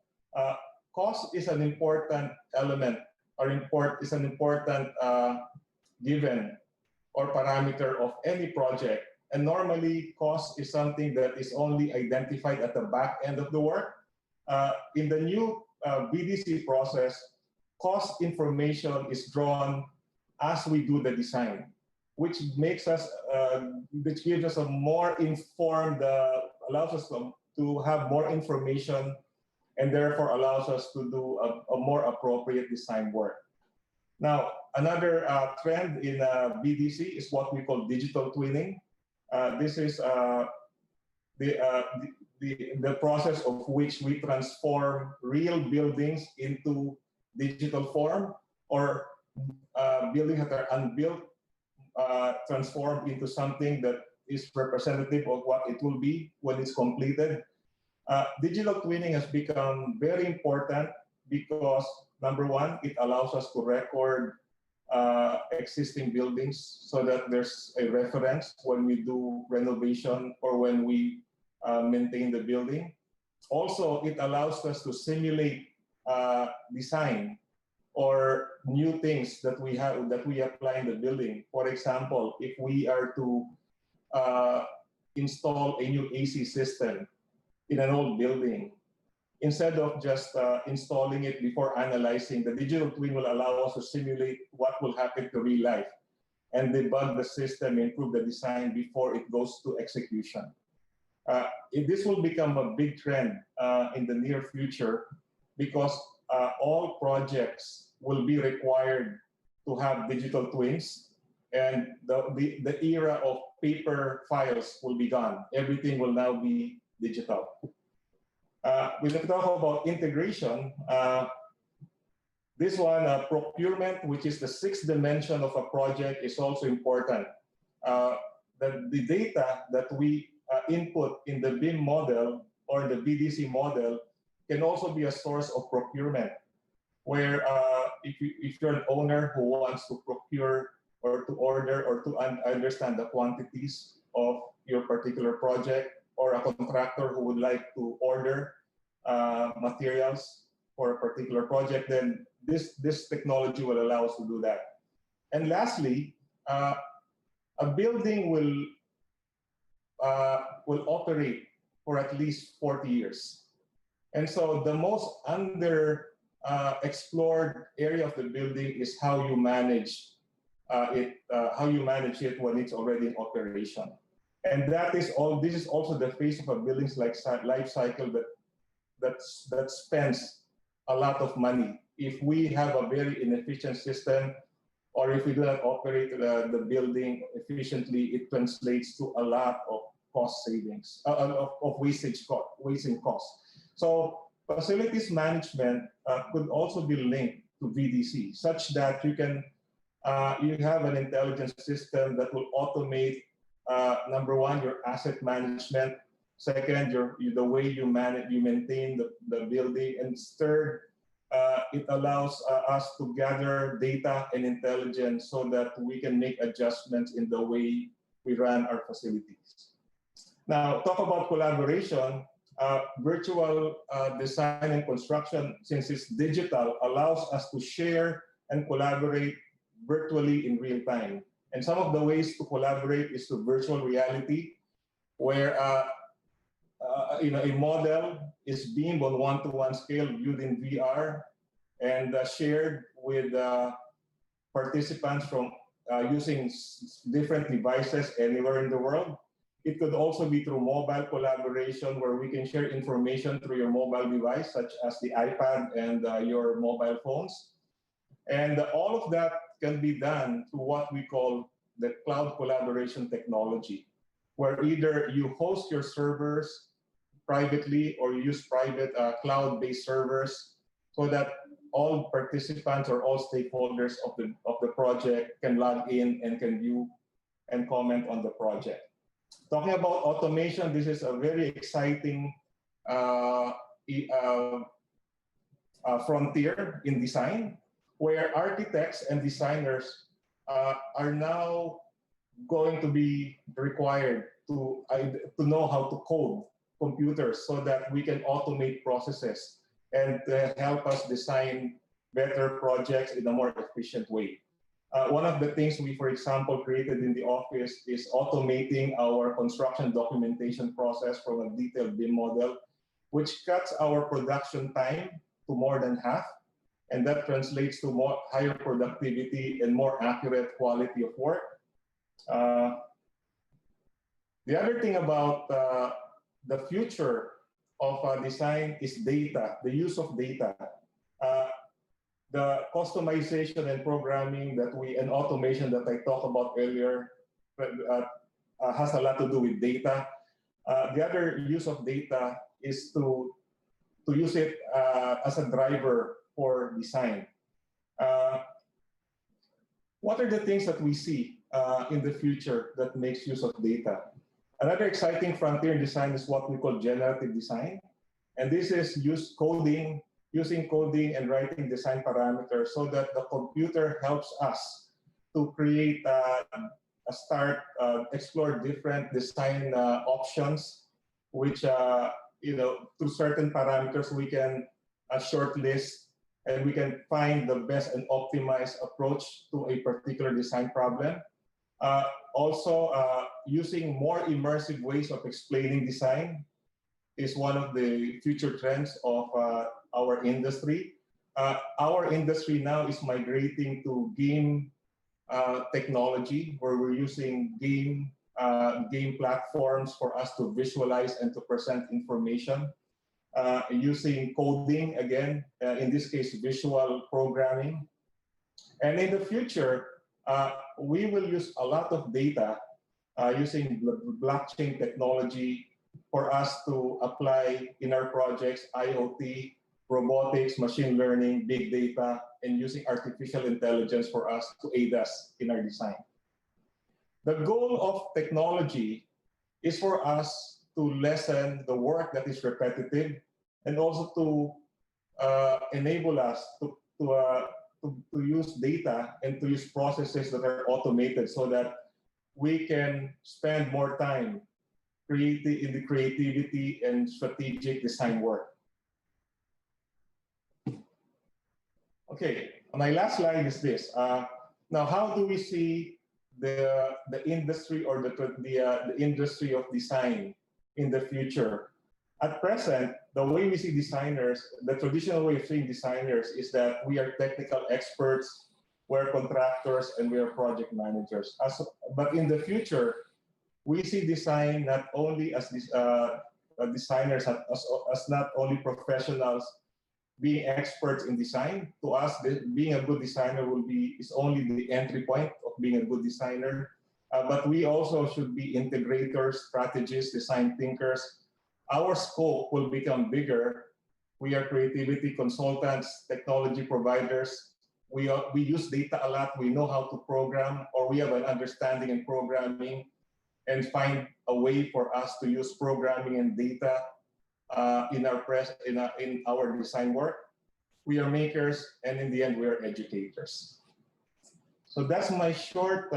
Cost is an important element, or is an important given or parameter of any project. And normally, cost is something that is only identified at the back end of the work. In the new BDC process, cost information is drawn as we do the design, which makes us, which gives us a more informed, allows us to have more information, and therefore allows us to do a more appropriate design work. Now, another trend in BDC is what we call digital twinning. This is the process of which we transform real buildings into digital form, or buildings that are unbuilt transformed into something that is representative of what it will be when it's completed. Digital twinning has become very important because, number one, it allows us to record existing buildings so that there's a reference when we do renovation or when we maintain the building. Also, it allows us to simulate design or new things that we have, that we apply in the building. For example, if we are to install a new AC system in an old building, instead of just installing it before analyzing, the digital twin will allow us to simulate what will happen to real life and debug the system, improve the design before it goes to execution. This will become a big trend in the near future because all projects will be required to have digital twins, and the era of paper files will be gone. Everything will now be digital. We can talk about integration. This one, procurement, which is the sixth dimension of a project, is also important. The data that we input in the BIM model or the BDC model can also be a source of procurement, where if you're an owner who wants to procure or to order or to understand the quantities of your particular project, or a contractor who would like to order materials for a particular project, then this technology will allow us to do that. And lastly, a building will operate for at least 40 years. And so the most explored area of the building is how you manage it when it's already in operation. And this is also the phase of a building's life cycle that spends a lot of money. If we have a very inefficient system, or if we do not operate the building efficiently, it translates to a lot of cost savings, of wasting costs. So facilities management could also be linked to VDC, such that you have an intelligence system that will automate, number one, your asset management. Second, the way you maintain the building. And third, it allows us to gather data and intelligence so that we can make adjustments in the way we run our facilities. Now, talk about collaboration. Virtual design and construction, since it's digital, allows us to share and collaborate virtually in real time. And some of the ways to collaborate is to virtual reality, where a model is beamed on one-to-one scale, viewed in VR, and shared with participants from using different devices anywhere in the world. It could also be through mobile collaboration, where we can share information through your mobile device, such as the iPad and your mobile phones. And all of that can be done through what we call the cloud collaboration technology, where either you host your servers privately or you use private cloud-based servers, so that all participants or all stakeholders of the project can log in and can view and comment on the project. Talking about automation, this is a very exciting uh, e- uh, frontier in design, where architects and designers are now going to be required to know how to code computers so that we can automate processes and help us design better projects in a more efficient way. One of the things we, for example, created in the office is automating our construction documentation process from a detailed BIM model, which cuts our production time to more than half. And that translates to more higher productivity and more accurate quality of work. Uh, the other thing about the future of design is data, the use of data. Uh, the customization and programming and automation that I talked about earlier has a lot to do with data. The other use of data is to use it as a driver for design. Uh, what are the things that we see in the future that makes use of data? Another exciting frontier in design is what we call generative design. And this is using coding and writing design parameters so that the computer helps us to create explore different design options, which, through certain parameters, we can shortlist and we can find the best and optimized approach to a particular design problem. Also, using more immersive ways of explaining design is one of the future trends of our industry. Our industry now is migrating to game technology, where we're using game platforms for us to visualize and to present information. Using coding, again, in this case, visual programming. And in the future, we will use a lot of data using blockchain technology for us to apply in our projects IoT, robotics, machine learning, big data, and using artificial intelligence for us to aid us in our design. The goal of technology is for us to lessen the work that is repetitive and also to enable us to use data and to use processes that are automated so that we can spend more time in the creativity and strategic design work. Okay, my last slide is this. Now, how do we see the industry or the industry of design in the future? At present, the way we see designers, the traditional way of seeing designers is that we are technical experts, we're contractors, and we are project managers. But in the future, we see design not only as designers, as not only professionals being experts in design. To us, being a good designer is only the entry point of being a good designer. But we also should be integrators, strategists, design thinkers. Our scope will become bigger. We are creativity consultants, technology providers. We use data a lot. We know how to program, or we have an understanding in programming, and find a way for us to use programming and data in our design work. We are makers, and in the end, we are educators. So that's my short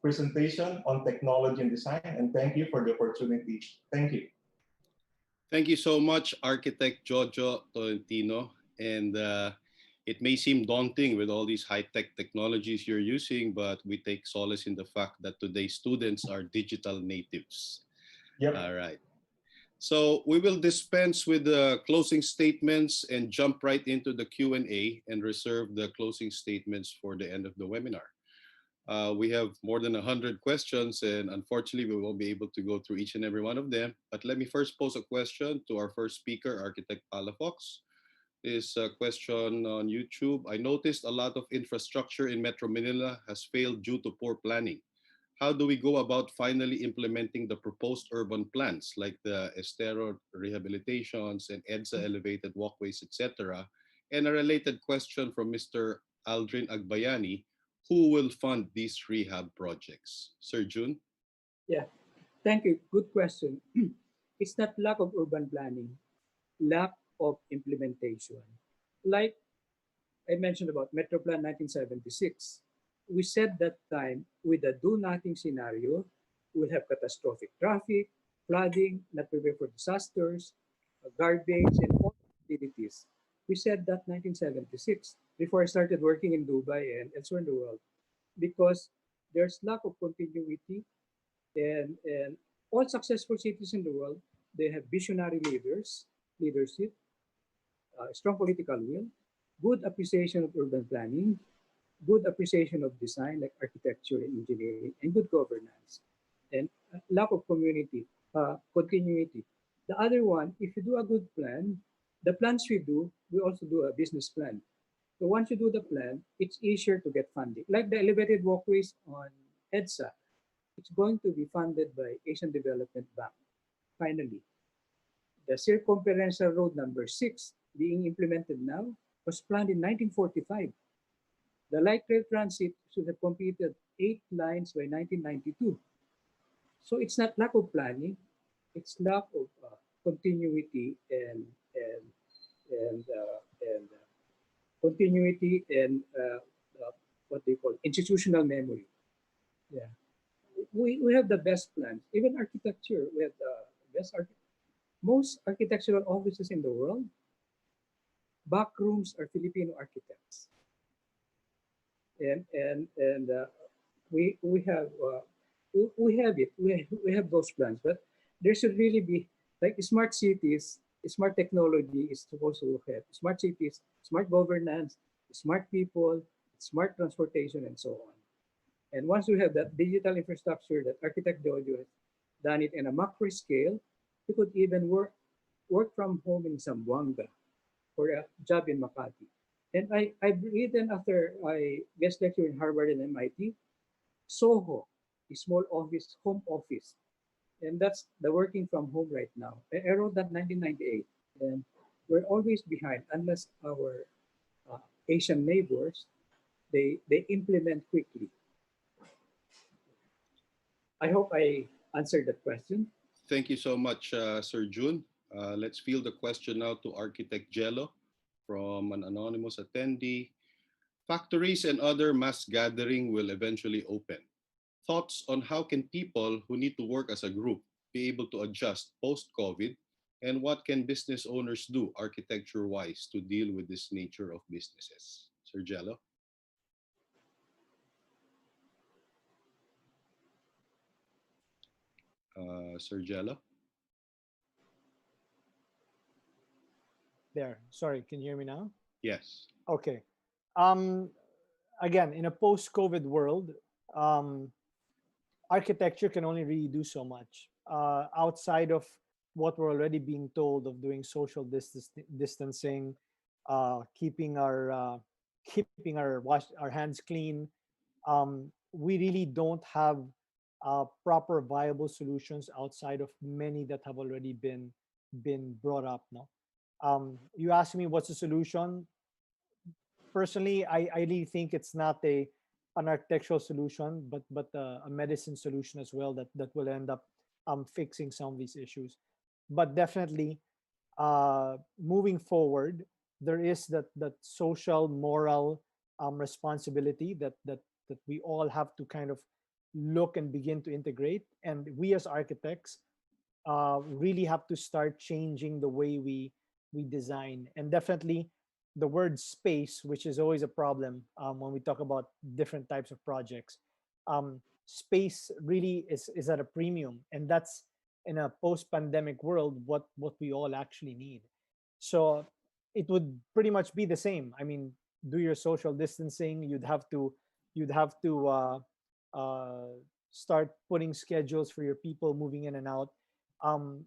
presentation on technology and design, and thank you for the opportunity. Thank you. Thank you so much, Architect Jojo Tolentino. And it may seem daunting with all these high-tech technologies you're using, but we take solace in the fact that today's students are digital natives. Yep. All right. So we will dispense with the closing statements and jump right into the Q&A and reserve the closing statements for the end of the webinar. We have more than 100 questions, and unfortunately, we won't be able to go through each and every one of them. But let me first pose a question to our first speaker, Architect Palafox. This question on YouTube. I noticed a lot of infrastructure in Metro Manila has failed due to poor planning. How do we go about finally implementing the proposed urban plans like the Estero rehabilitations and EDSA elevated walkways, etc.? And a related question from Mr. Aldrin Agbayani, who will fund these rehab projects? Sir Jun? Yeah. Thank you. Good question. It's not lack of urban planning, lack of implementation. Like I mentioned about Metro Plan 1976, we said that time with a do nothing scenario, we'll have catastrophic traffic, flooding, not prepared for disasters, garbage, and all activities. We said that 1976 before I started working in Dubai and elsewhere in the world because there's lack of continuity and all successful cities in the world, they have visionary leadership, strong political will, good appreciation of urban planning, good appreciation of design like architecture and engineering, and good governance, and lack of community, continuity. The other one, if you do a good plan, the plans we do, we also do a business plan. So once you do the plan, it's easier to get funding. Like the elevated walkways on EDSA, it's going to be funded by Asian Development Bank. Finally, the circumferential road number 6 being implemented now was planned in 1945. The light rail transit should have completed 8 lines by 1992. So it's not lack of planning, it's lack of continuity and continuity and what they call institutional memory. Yeah, we have the best plans. Even architecture, we have the best most architectural offices in the world. Back rooms are Filipino architects, and we have we have it. We have those plans, but there should really be like smart cities. Smart technology is supposed to have smart cities, smart governance, smart people, smart transportation, and so on. And once we have that digital infrastructure that Architect Jojo has done it in a macro scale, you could even work from home in Zamboanga for a job in Makati. And I've written after I guest lecture in Harvard and MIT, Soho, a small office, home office. And that's the working from home right now. I wrote that 1998. And we're always behind unless our Asian neighbors, they implement quickly. I hope I answered that question. Thank you so much, Sir June. Let's field the question now to Architect Jello from an anonymous attendee. Factories and other mass gathering will eventually open. Thoughts on how can people who need to work as a group be able to adjust post-COVID, and what can business owners do architecture-wise to deal with this nature of businesses? Sir Jello? Sir Jello? There. Sorry, can you hear me now? Yes. Okay. Um, Again, in a post-COVID world, um, architecture can only really do so much outside of what we're already being told of doing social distancing, keeping our hands clean. We really don't have proper viable solutions outside of many that have already been brought up. No, you asked me what's the solution. Personally, I really think it's not an architectural solution, but a medicine solution as well that will end up fixing some of these issues. But definitely, moving forward, there is that social moral responsibility that we all have to kind of look and begin to integrate, and we as architects really have to start changing the way we design. And definitely the word space, which is always a problem when we talk about different types of projects. Space really is at a premium, and that's in a post-pandemic world what we all actually need. So it would pretty much be the same. I mean, do your social distancing. You'd have to uh, start putting schedules for your people moving in and out. Um,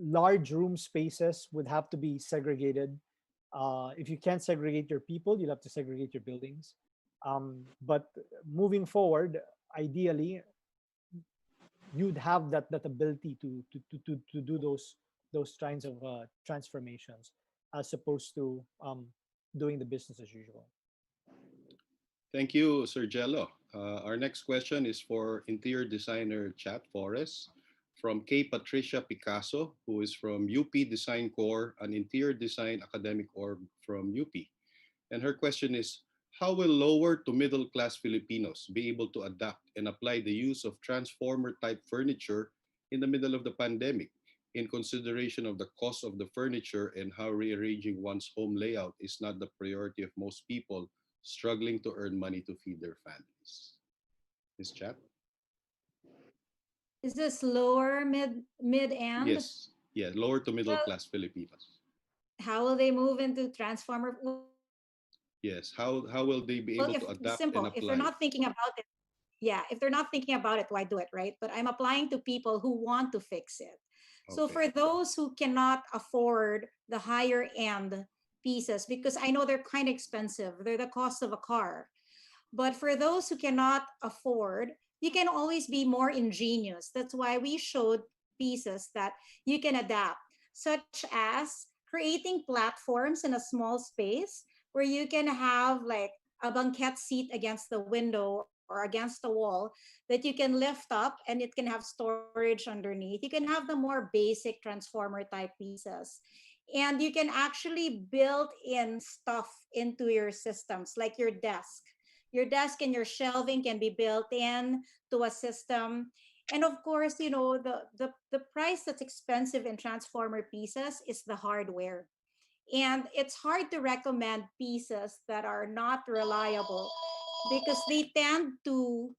Large room spaces would have to be segregated. If you can't segregate your people, you'll have to segregate your buildings. But moving forward, ideally, you'd have that ability to do those kinds of transformations as opposed to doing the business as usual. Thank you, Sir Jello. Our next question is for interior designer Chat Forrest from K. Patricia Picasso, who is from UP Design Corps, an interior design academic org from UP. And her question is, how will lower to middle class Filipinos be able to adapt and apply the use of transformer type furniture in the middle of the pandemic, in consideration of the cost of the furniture and how rearranging one's home layout is not the priority of most people struggling to earn money to feed their families? Ms. Chat? Is this lower, mid end? Yes. Yeah, lower to middle Well, class Filipinos. how will they move into transformer? Yes. How will they be Well, able if to adapt and simple, if they're apply? not thinking about it, yeah, if they're not thinking about it, why do it, right? But I'm applying to people who want to fix it. So Okay. for those who cannot afford the higher end pieces, because I know they're kind of expensive, they're the cost of a car. But for those who cannot afford, you can always be more ingenious. That's why we showed pieces that you can adapt, such as creating platforms in a small space where you can have like a banquette seat against the window or against the wall that you can lift up and it can have storage underneath. You can have the more basic transformer type pieces. And you can actually build in stuff into your systems, like your desk and your shelving can be built in to a system. And of course, you know, the price that's expensive in transformer pieces is the hardware. And it's hard to recommend pieces that are not reliable because they tend to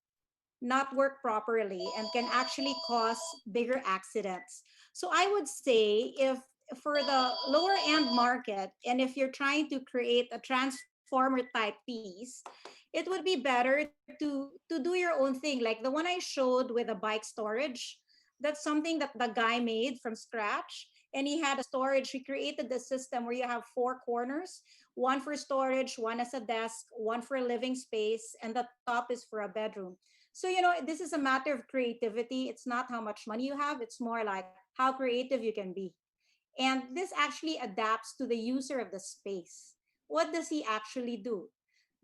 not work properly and can actually cause bigger accidents. So I would say if for the lower end market and if you're trying to create a transformer type piece, it would be better to do your own thing. Like the one I showed with the bike storage, that's something that the guy made from scratch. And he had a storage. He created the system where you have four corners, one for storage, one as a desk, one for a living space, and the top is for a bedroom. So, you know, this is a matter of creativity. It's not how much money you have, it's more like how creative you can be. And this actually adapts to the user of the space. What does he actually do?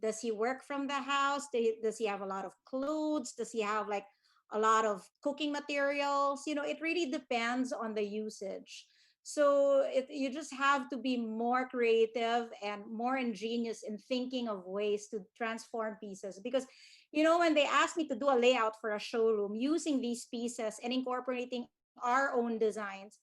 Does he work from the house? Does he have a lot of clothes? Does he have like a lot of cooking materials? You know, it really depends on the usage. So you just have to be more creative and more ingenious in thinking of ways to transform pieces. Because, you know, when they asked me to do a layout for a showroom using these pieces and incorporating our own designs,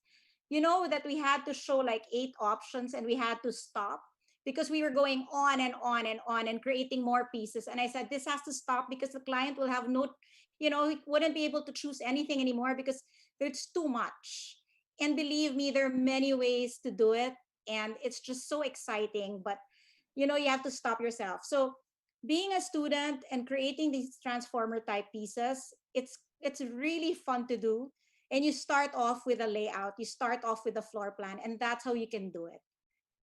you know that we had to show like 8 options and we had to stop because we were going on and on and on and creating more pieces. And I said, this has to stop because the client will have no, you know, he wouldn't be able to choose anything anymore because it's too much. And believe me, there are many ways to do it. And it's just so exciting. But, you know, you have to stop yourself. So being a student and creating these transformer type pieces, it's really fun to do. And you start off with a layout, you start off with a floor plan, and that's how you can do it,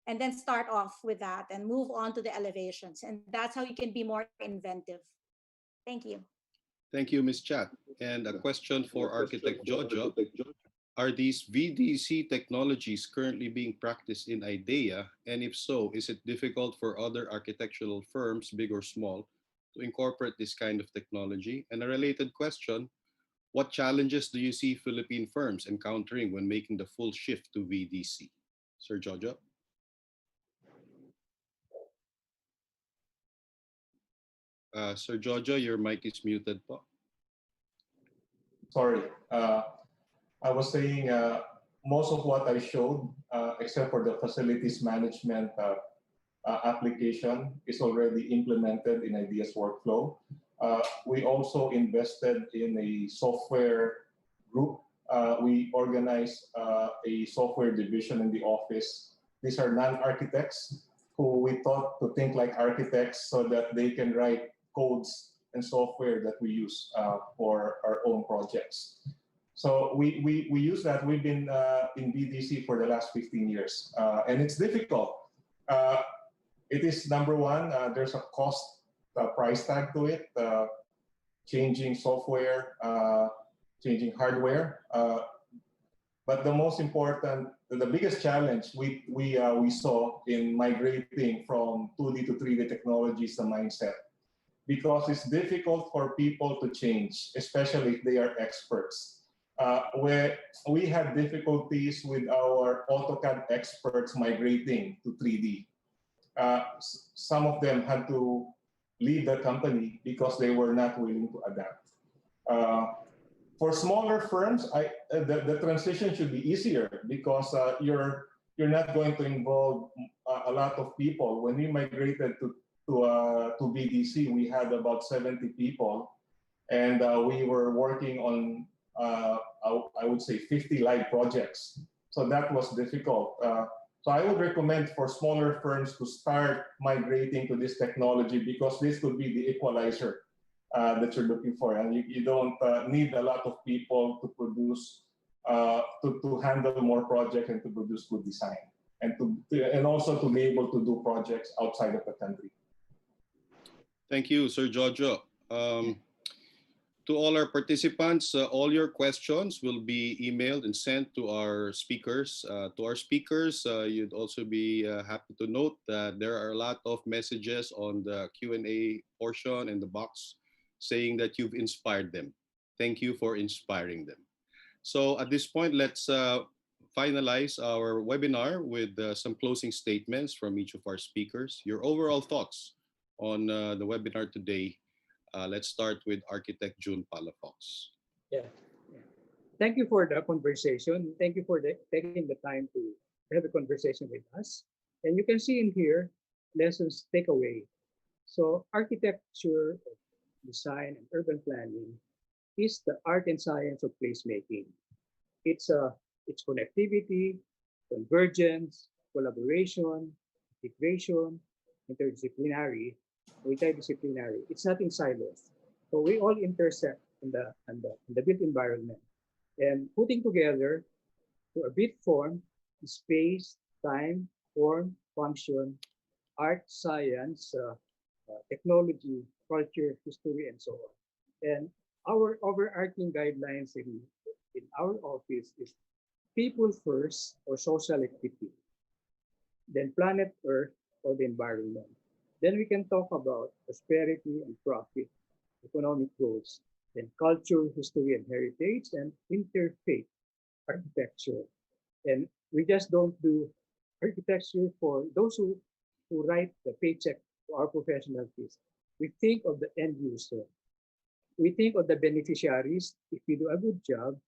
and then start off with that and move on to the elevations. And that's how you can be more inventive. Thank you. Thank you, Ms. Chat. And a question for Architect Jojo. Are these VDC technologies currently being practiced in IDEA? And if so, is it difficult for other architectural firms, big or small, to incorporate this kind of technology? And a related question, what challenges do you see Philippine firms encountering when making the full shift to VDC? Sir Jojo? Sir Jojo, your mic is muted po. Sorry. I was saying most of what I showed, except for the facilities management application, is already implemented in IDEA's workflow. We also invested in a software group. We organized a software division in the office. These are non-architects who we taught to think like architects so that they can write codes and software that we use for our own projects. So we use that. We've been in BDC for the last 15 years, and it's difficult. Uh, it is number one. There's a cost price tag to it. Changing software, changing hardware. But the most important, the biggest challenge we saw in migrating from 2D to 3D technology is the mindset, because it's difficult for people to change, especially if they are experts. where we had difficulties with our AutoCAD experts migrating to 3D. Some of them had to leave the company because they were not willing to adapt. For smaller firms, the transition should be easier because you're not going to involve a lot of people. When we migrated to BDC, we had about 70 people, and we were working on I would say 50 live projects. So that was difficult. So I would recommend for smaller firms to start migrating to this technology because this could be the equalizer that you're looking for, and you don't need a lot of people to produce to handle more projects and to produce good design, and and also to be able to do projects outside of the country. Thank you, Sir Jojo. To all our participants, all your questions will be emailed and sent to our speakers. You'd also be happy to note that there are a lot of messages on the Q&A portion and the box saying that you've inspired them. Thank you for inspiring them. So at this point, let's finalize our webinar with some closing statements from each of our speakers. Your overall thoughts on the webinar today. Let's start with Architect June Palafox. Yeah. Yeah. Thank you for the conversation. Thank you for taking the time to have a conversation with us. And you can see in here lessons takeaway. So architecture, design, and urban planning is the art and science of placemaking. It's connectivity, convergence, collaboration, integration, multidisciplinary. It's not in silos. So we all intersect in the built environment. And putting together to a built form, space, time, form, function, art, science, technology, culture, history, and so on. And our overarching guidelines in our office is people first or social equity, then planet Earth or the environment. Then we can talk about prosperity and profit, economic goals, then culture, history, and heritage, and interfaith architecture. And we just don't do architecture for those who write the paycheck to our professional fees. We think of the end user. We think of the beneficiaries if we do a good job.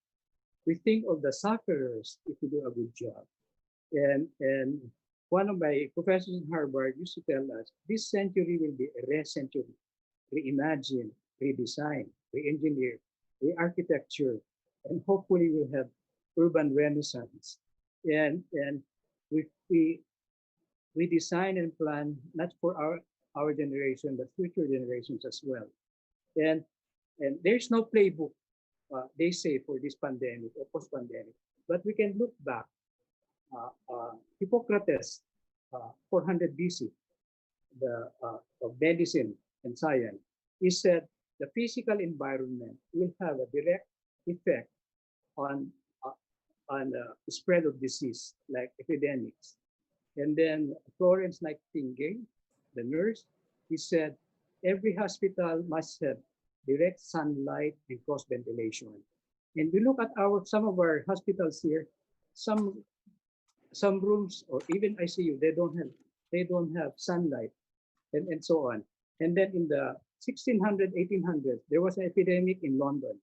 We think of the sufferers if we do a good job. And one of my professors in Harvard used to tell us, this century will be a re-century, reimagine, redesign, re-engineer, re-architecture, and hopefully we'll have urban renaissance. And we design and plan not for our generation, but future generations as well. And there's no playbook, they say, for this pandemic or post-pandemic, but we can look back. Hippocrates, 400 BC, of medicine and science, he said the physical environment will have a direct effect on the spread of disease like epidemics. And then Florence Nightingale, the nurse, he said every hospital must have direct sunlight and cross ventilation. And we look at some of our hospitals here, some rooms or even ICU, they don't have sunlight and so on. And then in the 1600, 1800, there was an epidemic in London.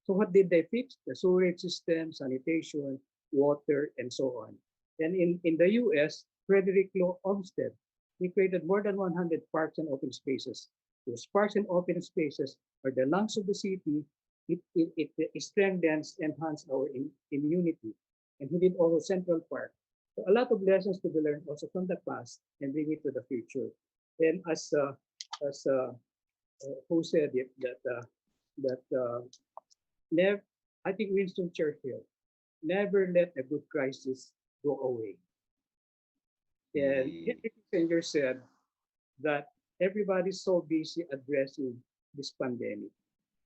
So what did they fix? The sewerage system, sanitation, water, and so on. And in the US, Frederick Law Olmsted, he created more than 100 parks and open spaces. Those parks and open spaces are the lungs of the city. It strengthens, enhances our immunity. And he did also Central Park. So a lot of lessons to be learned also from the past and bring it to the future. And as who said it, never, I think Winston Churchill, never let a good crisis go away. And Henry Kissinger said that everybody's so busy addressing this pandemic.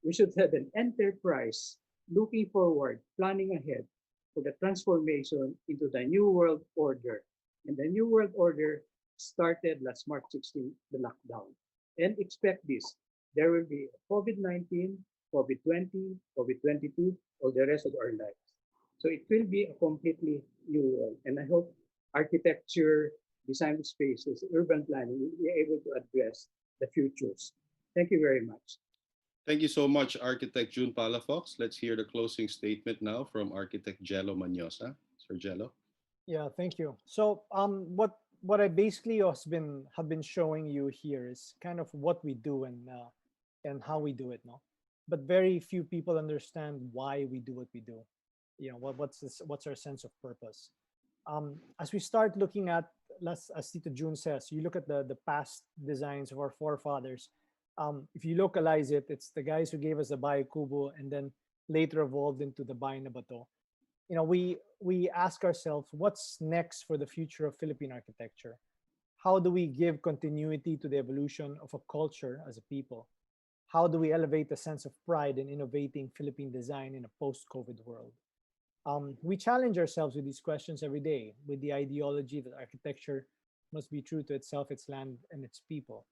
We should have an enterprise looking forward, planning ahead for the transformation into the New World Order. And the New World Order started last March 16, the lockdown. And expect this, there will be COVID-19, COVID-20, COVID-22, or the rest of our lives. So it will be a completely new world. And I hope architecture, design of spaces, urban planning will be able to address the futures. Thank you very much. Thank you so much, Architect June Palafox. Let's hear the closing statement now from Architect Jello Manyosa. Sir Jello. Yeah, thank you. So what I basically have been showing you here is kind of what we do and how we do it, no. But very few people understand why we do what we do. You know, what's our sense of purpose. As we start looking at, as Tito June says, you look at the past designs of our forefathers. If you localize it, it's the guys who gave us the Bahay Kubo and then later evolved into the Bahay na Bato. You know, we ask ourselves, what's next for the future of Philippine architecture? How do we give continuity to the evolution of a culture as a people? How do we elevate a sense of pride in innovating Philippine design in a post-COVID world? We challenge ourselves with these questions every day, with the ideology that architecture must be true to itself, its land, and its people.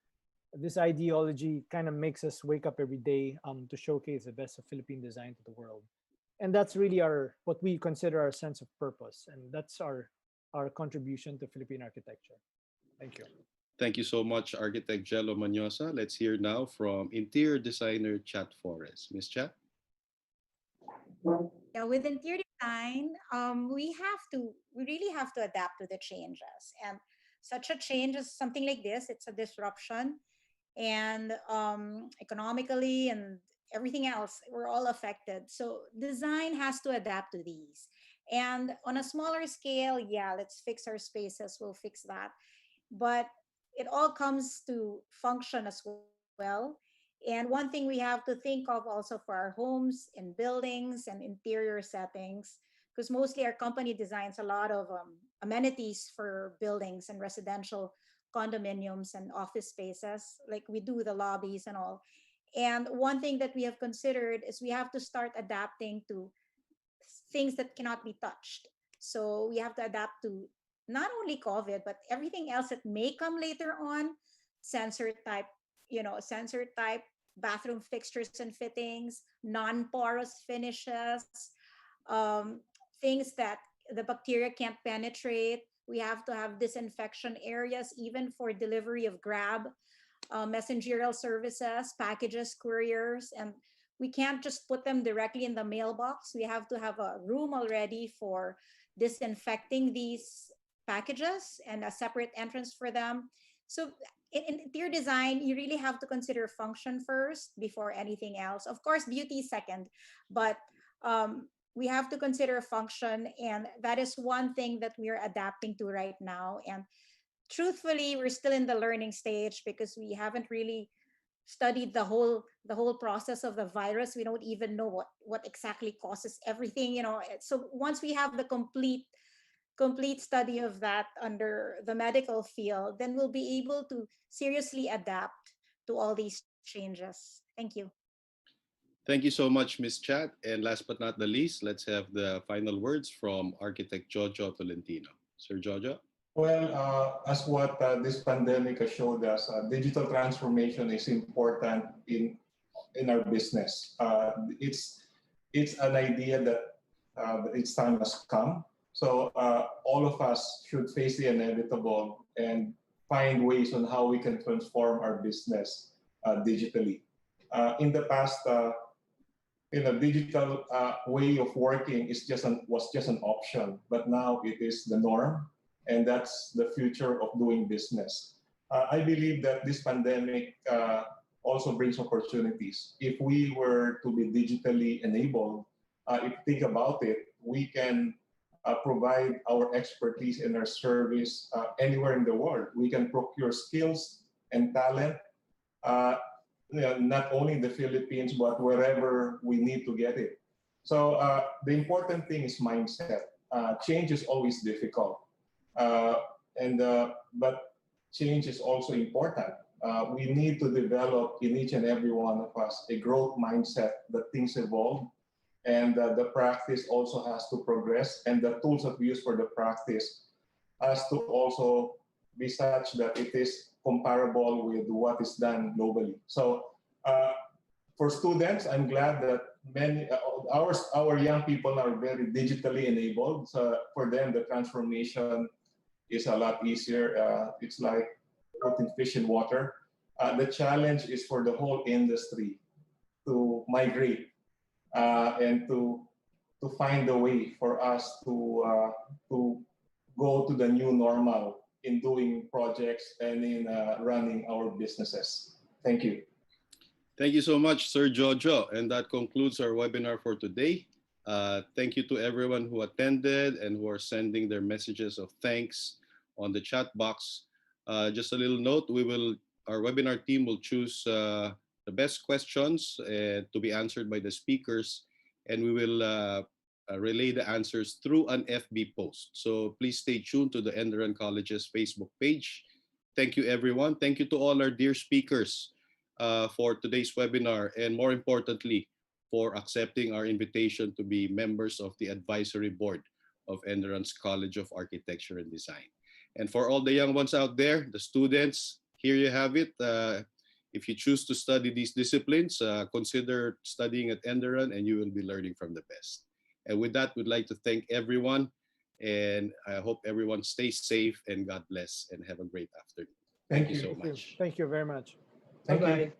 This ideology kind of makes us wake up every day to showcase the best of Philippine design to the world. And that's really our what we consider our sense of purpose, and that's our contribution to Philippine architecture. Thank you. Thank you so much, Architect Jello Manyosa. Let's hear now from interior designer Chat Forrest. Miss Chat? Yeah, with interior design, we really have to adapt to the changes. And such a change is something like this. It's a disruption, and economically and everything else, we're all affected. So design has to adapt to these. And on a smaller scale, yeah, let's fix our spaces. We'll fix that, but it all comes to function as well. And one thing we have to think of also for our homes and buildings and interior settings, because mostly our company designs a lot of amenities for buildings and residential condominiums and office spaces, like we do the lobbies and all. And one thing that we have considered is we have to start adapting to things that cannot be touched. So we have to adapt to not only COVID, but everything else that may come later on, sensor type, sensor type bathroom fixtures and fittings, non-porous finishes, um, things that the bacteria can't penetrate. We have to have disinfection areas, even for delivery of Grab, messengerial services, packages, couriers, and we can't just put them directly in the mailbox. We have to have a room already for disinfecting these packages and a separate entrance for them. So in interior design, you really have to consider function first before anything else. Of course, beauty second, but we have to consider function, and that is one thing that we are adapting to right now. And truthfully, we're still in the learning stage because we haven't really studied the whole process of the virus. We don't even know what exactly causes everything. So once we have the complete study of that under the medical field, then we'll be able to seriously adapt to all these changes. Thank you. Thank you so much, Miss Chat. And last but not the least, let's have the final words from Architect Jojo Tolentino. Sir Jojo? Well, as what this pandemic has showed us, digital transformation is important in our business. It's an idea that its time has come. So all of us should face the inevitable and find ways on how we can transform our business digitally. In the past, digital way of working was just an option, but now it is the norm, and that's the future of doing business. I believe that this pandemic also brings opportunities. If we were to be digitally enabled, if you think about it, we can provide our expertise and our service anywhere in the world. We can procure skills and talent, not only in the Philippines, but wherever we need to get it. So the important thing is mindset. Change is always difficult, uh, but change is also important. We need to develop in each and every one of us a growth mindset that things evolve, and the practice also has to progress, and the tools that we use for the practice has to also be such that it is comparable with what is done globally. So For students, I'm glad that many our young people are very digitally enabled. So for them, the transformation is a lot easier. It's like putting fish in water. The challenge is for the whole industry to migrate and to find a way for us to go to the new normal in doing projects and in running our businesses. Thank you. Thank you so much, Sir Jojo. And that concludes our webinar for today. Thank you to everyone who attended and who are sending their messages of thanks on the chat box. Just a little note, our webinar team will choose the best questions to be answered by the speakers, and we will relay the answers through an FB post. So please stay tuned to the Enderun College's Facebook page. Thank you, everyone. Thank you to all our dear speakers for today's webinar, and more importantly, for accepting our invitation to be members of the advisory board of Enderun's College of Architecture and Design. And for all the young ones out there, the students, here you have it. If you choose to study these disciplines, consider studying at Enderun, and you will be learning from the best. And with that, we'd like to thank everyone, and I hope everyone stays safe, and God bless, and have a great afternoon. Thank you so much. Thank you very much. Thank you. Bye-bye.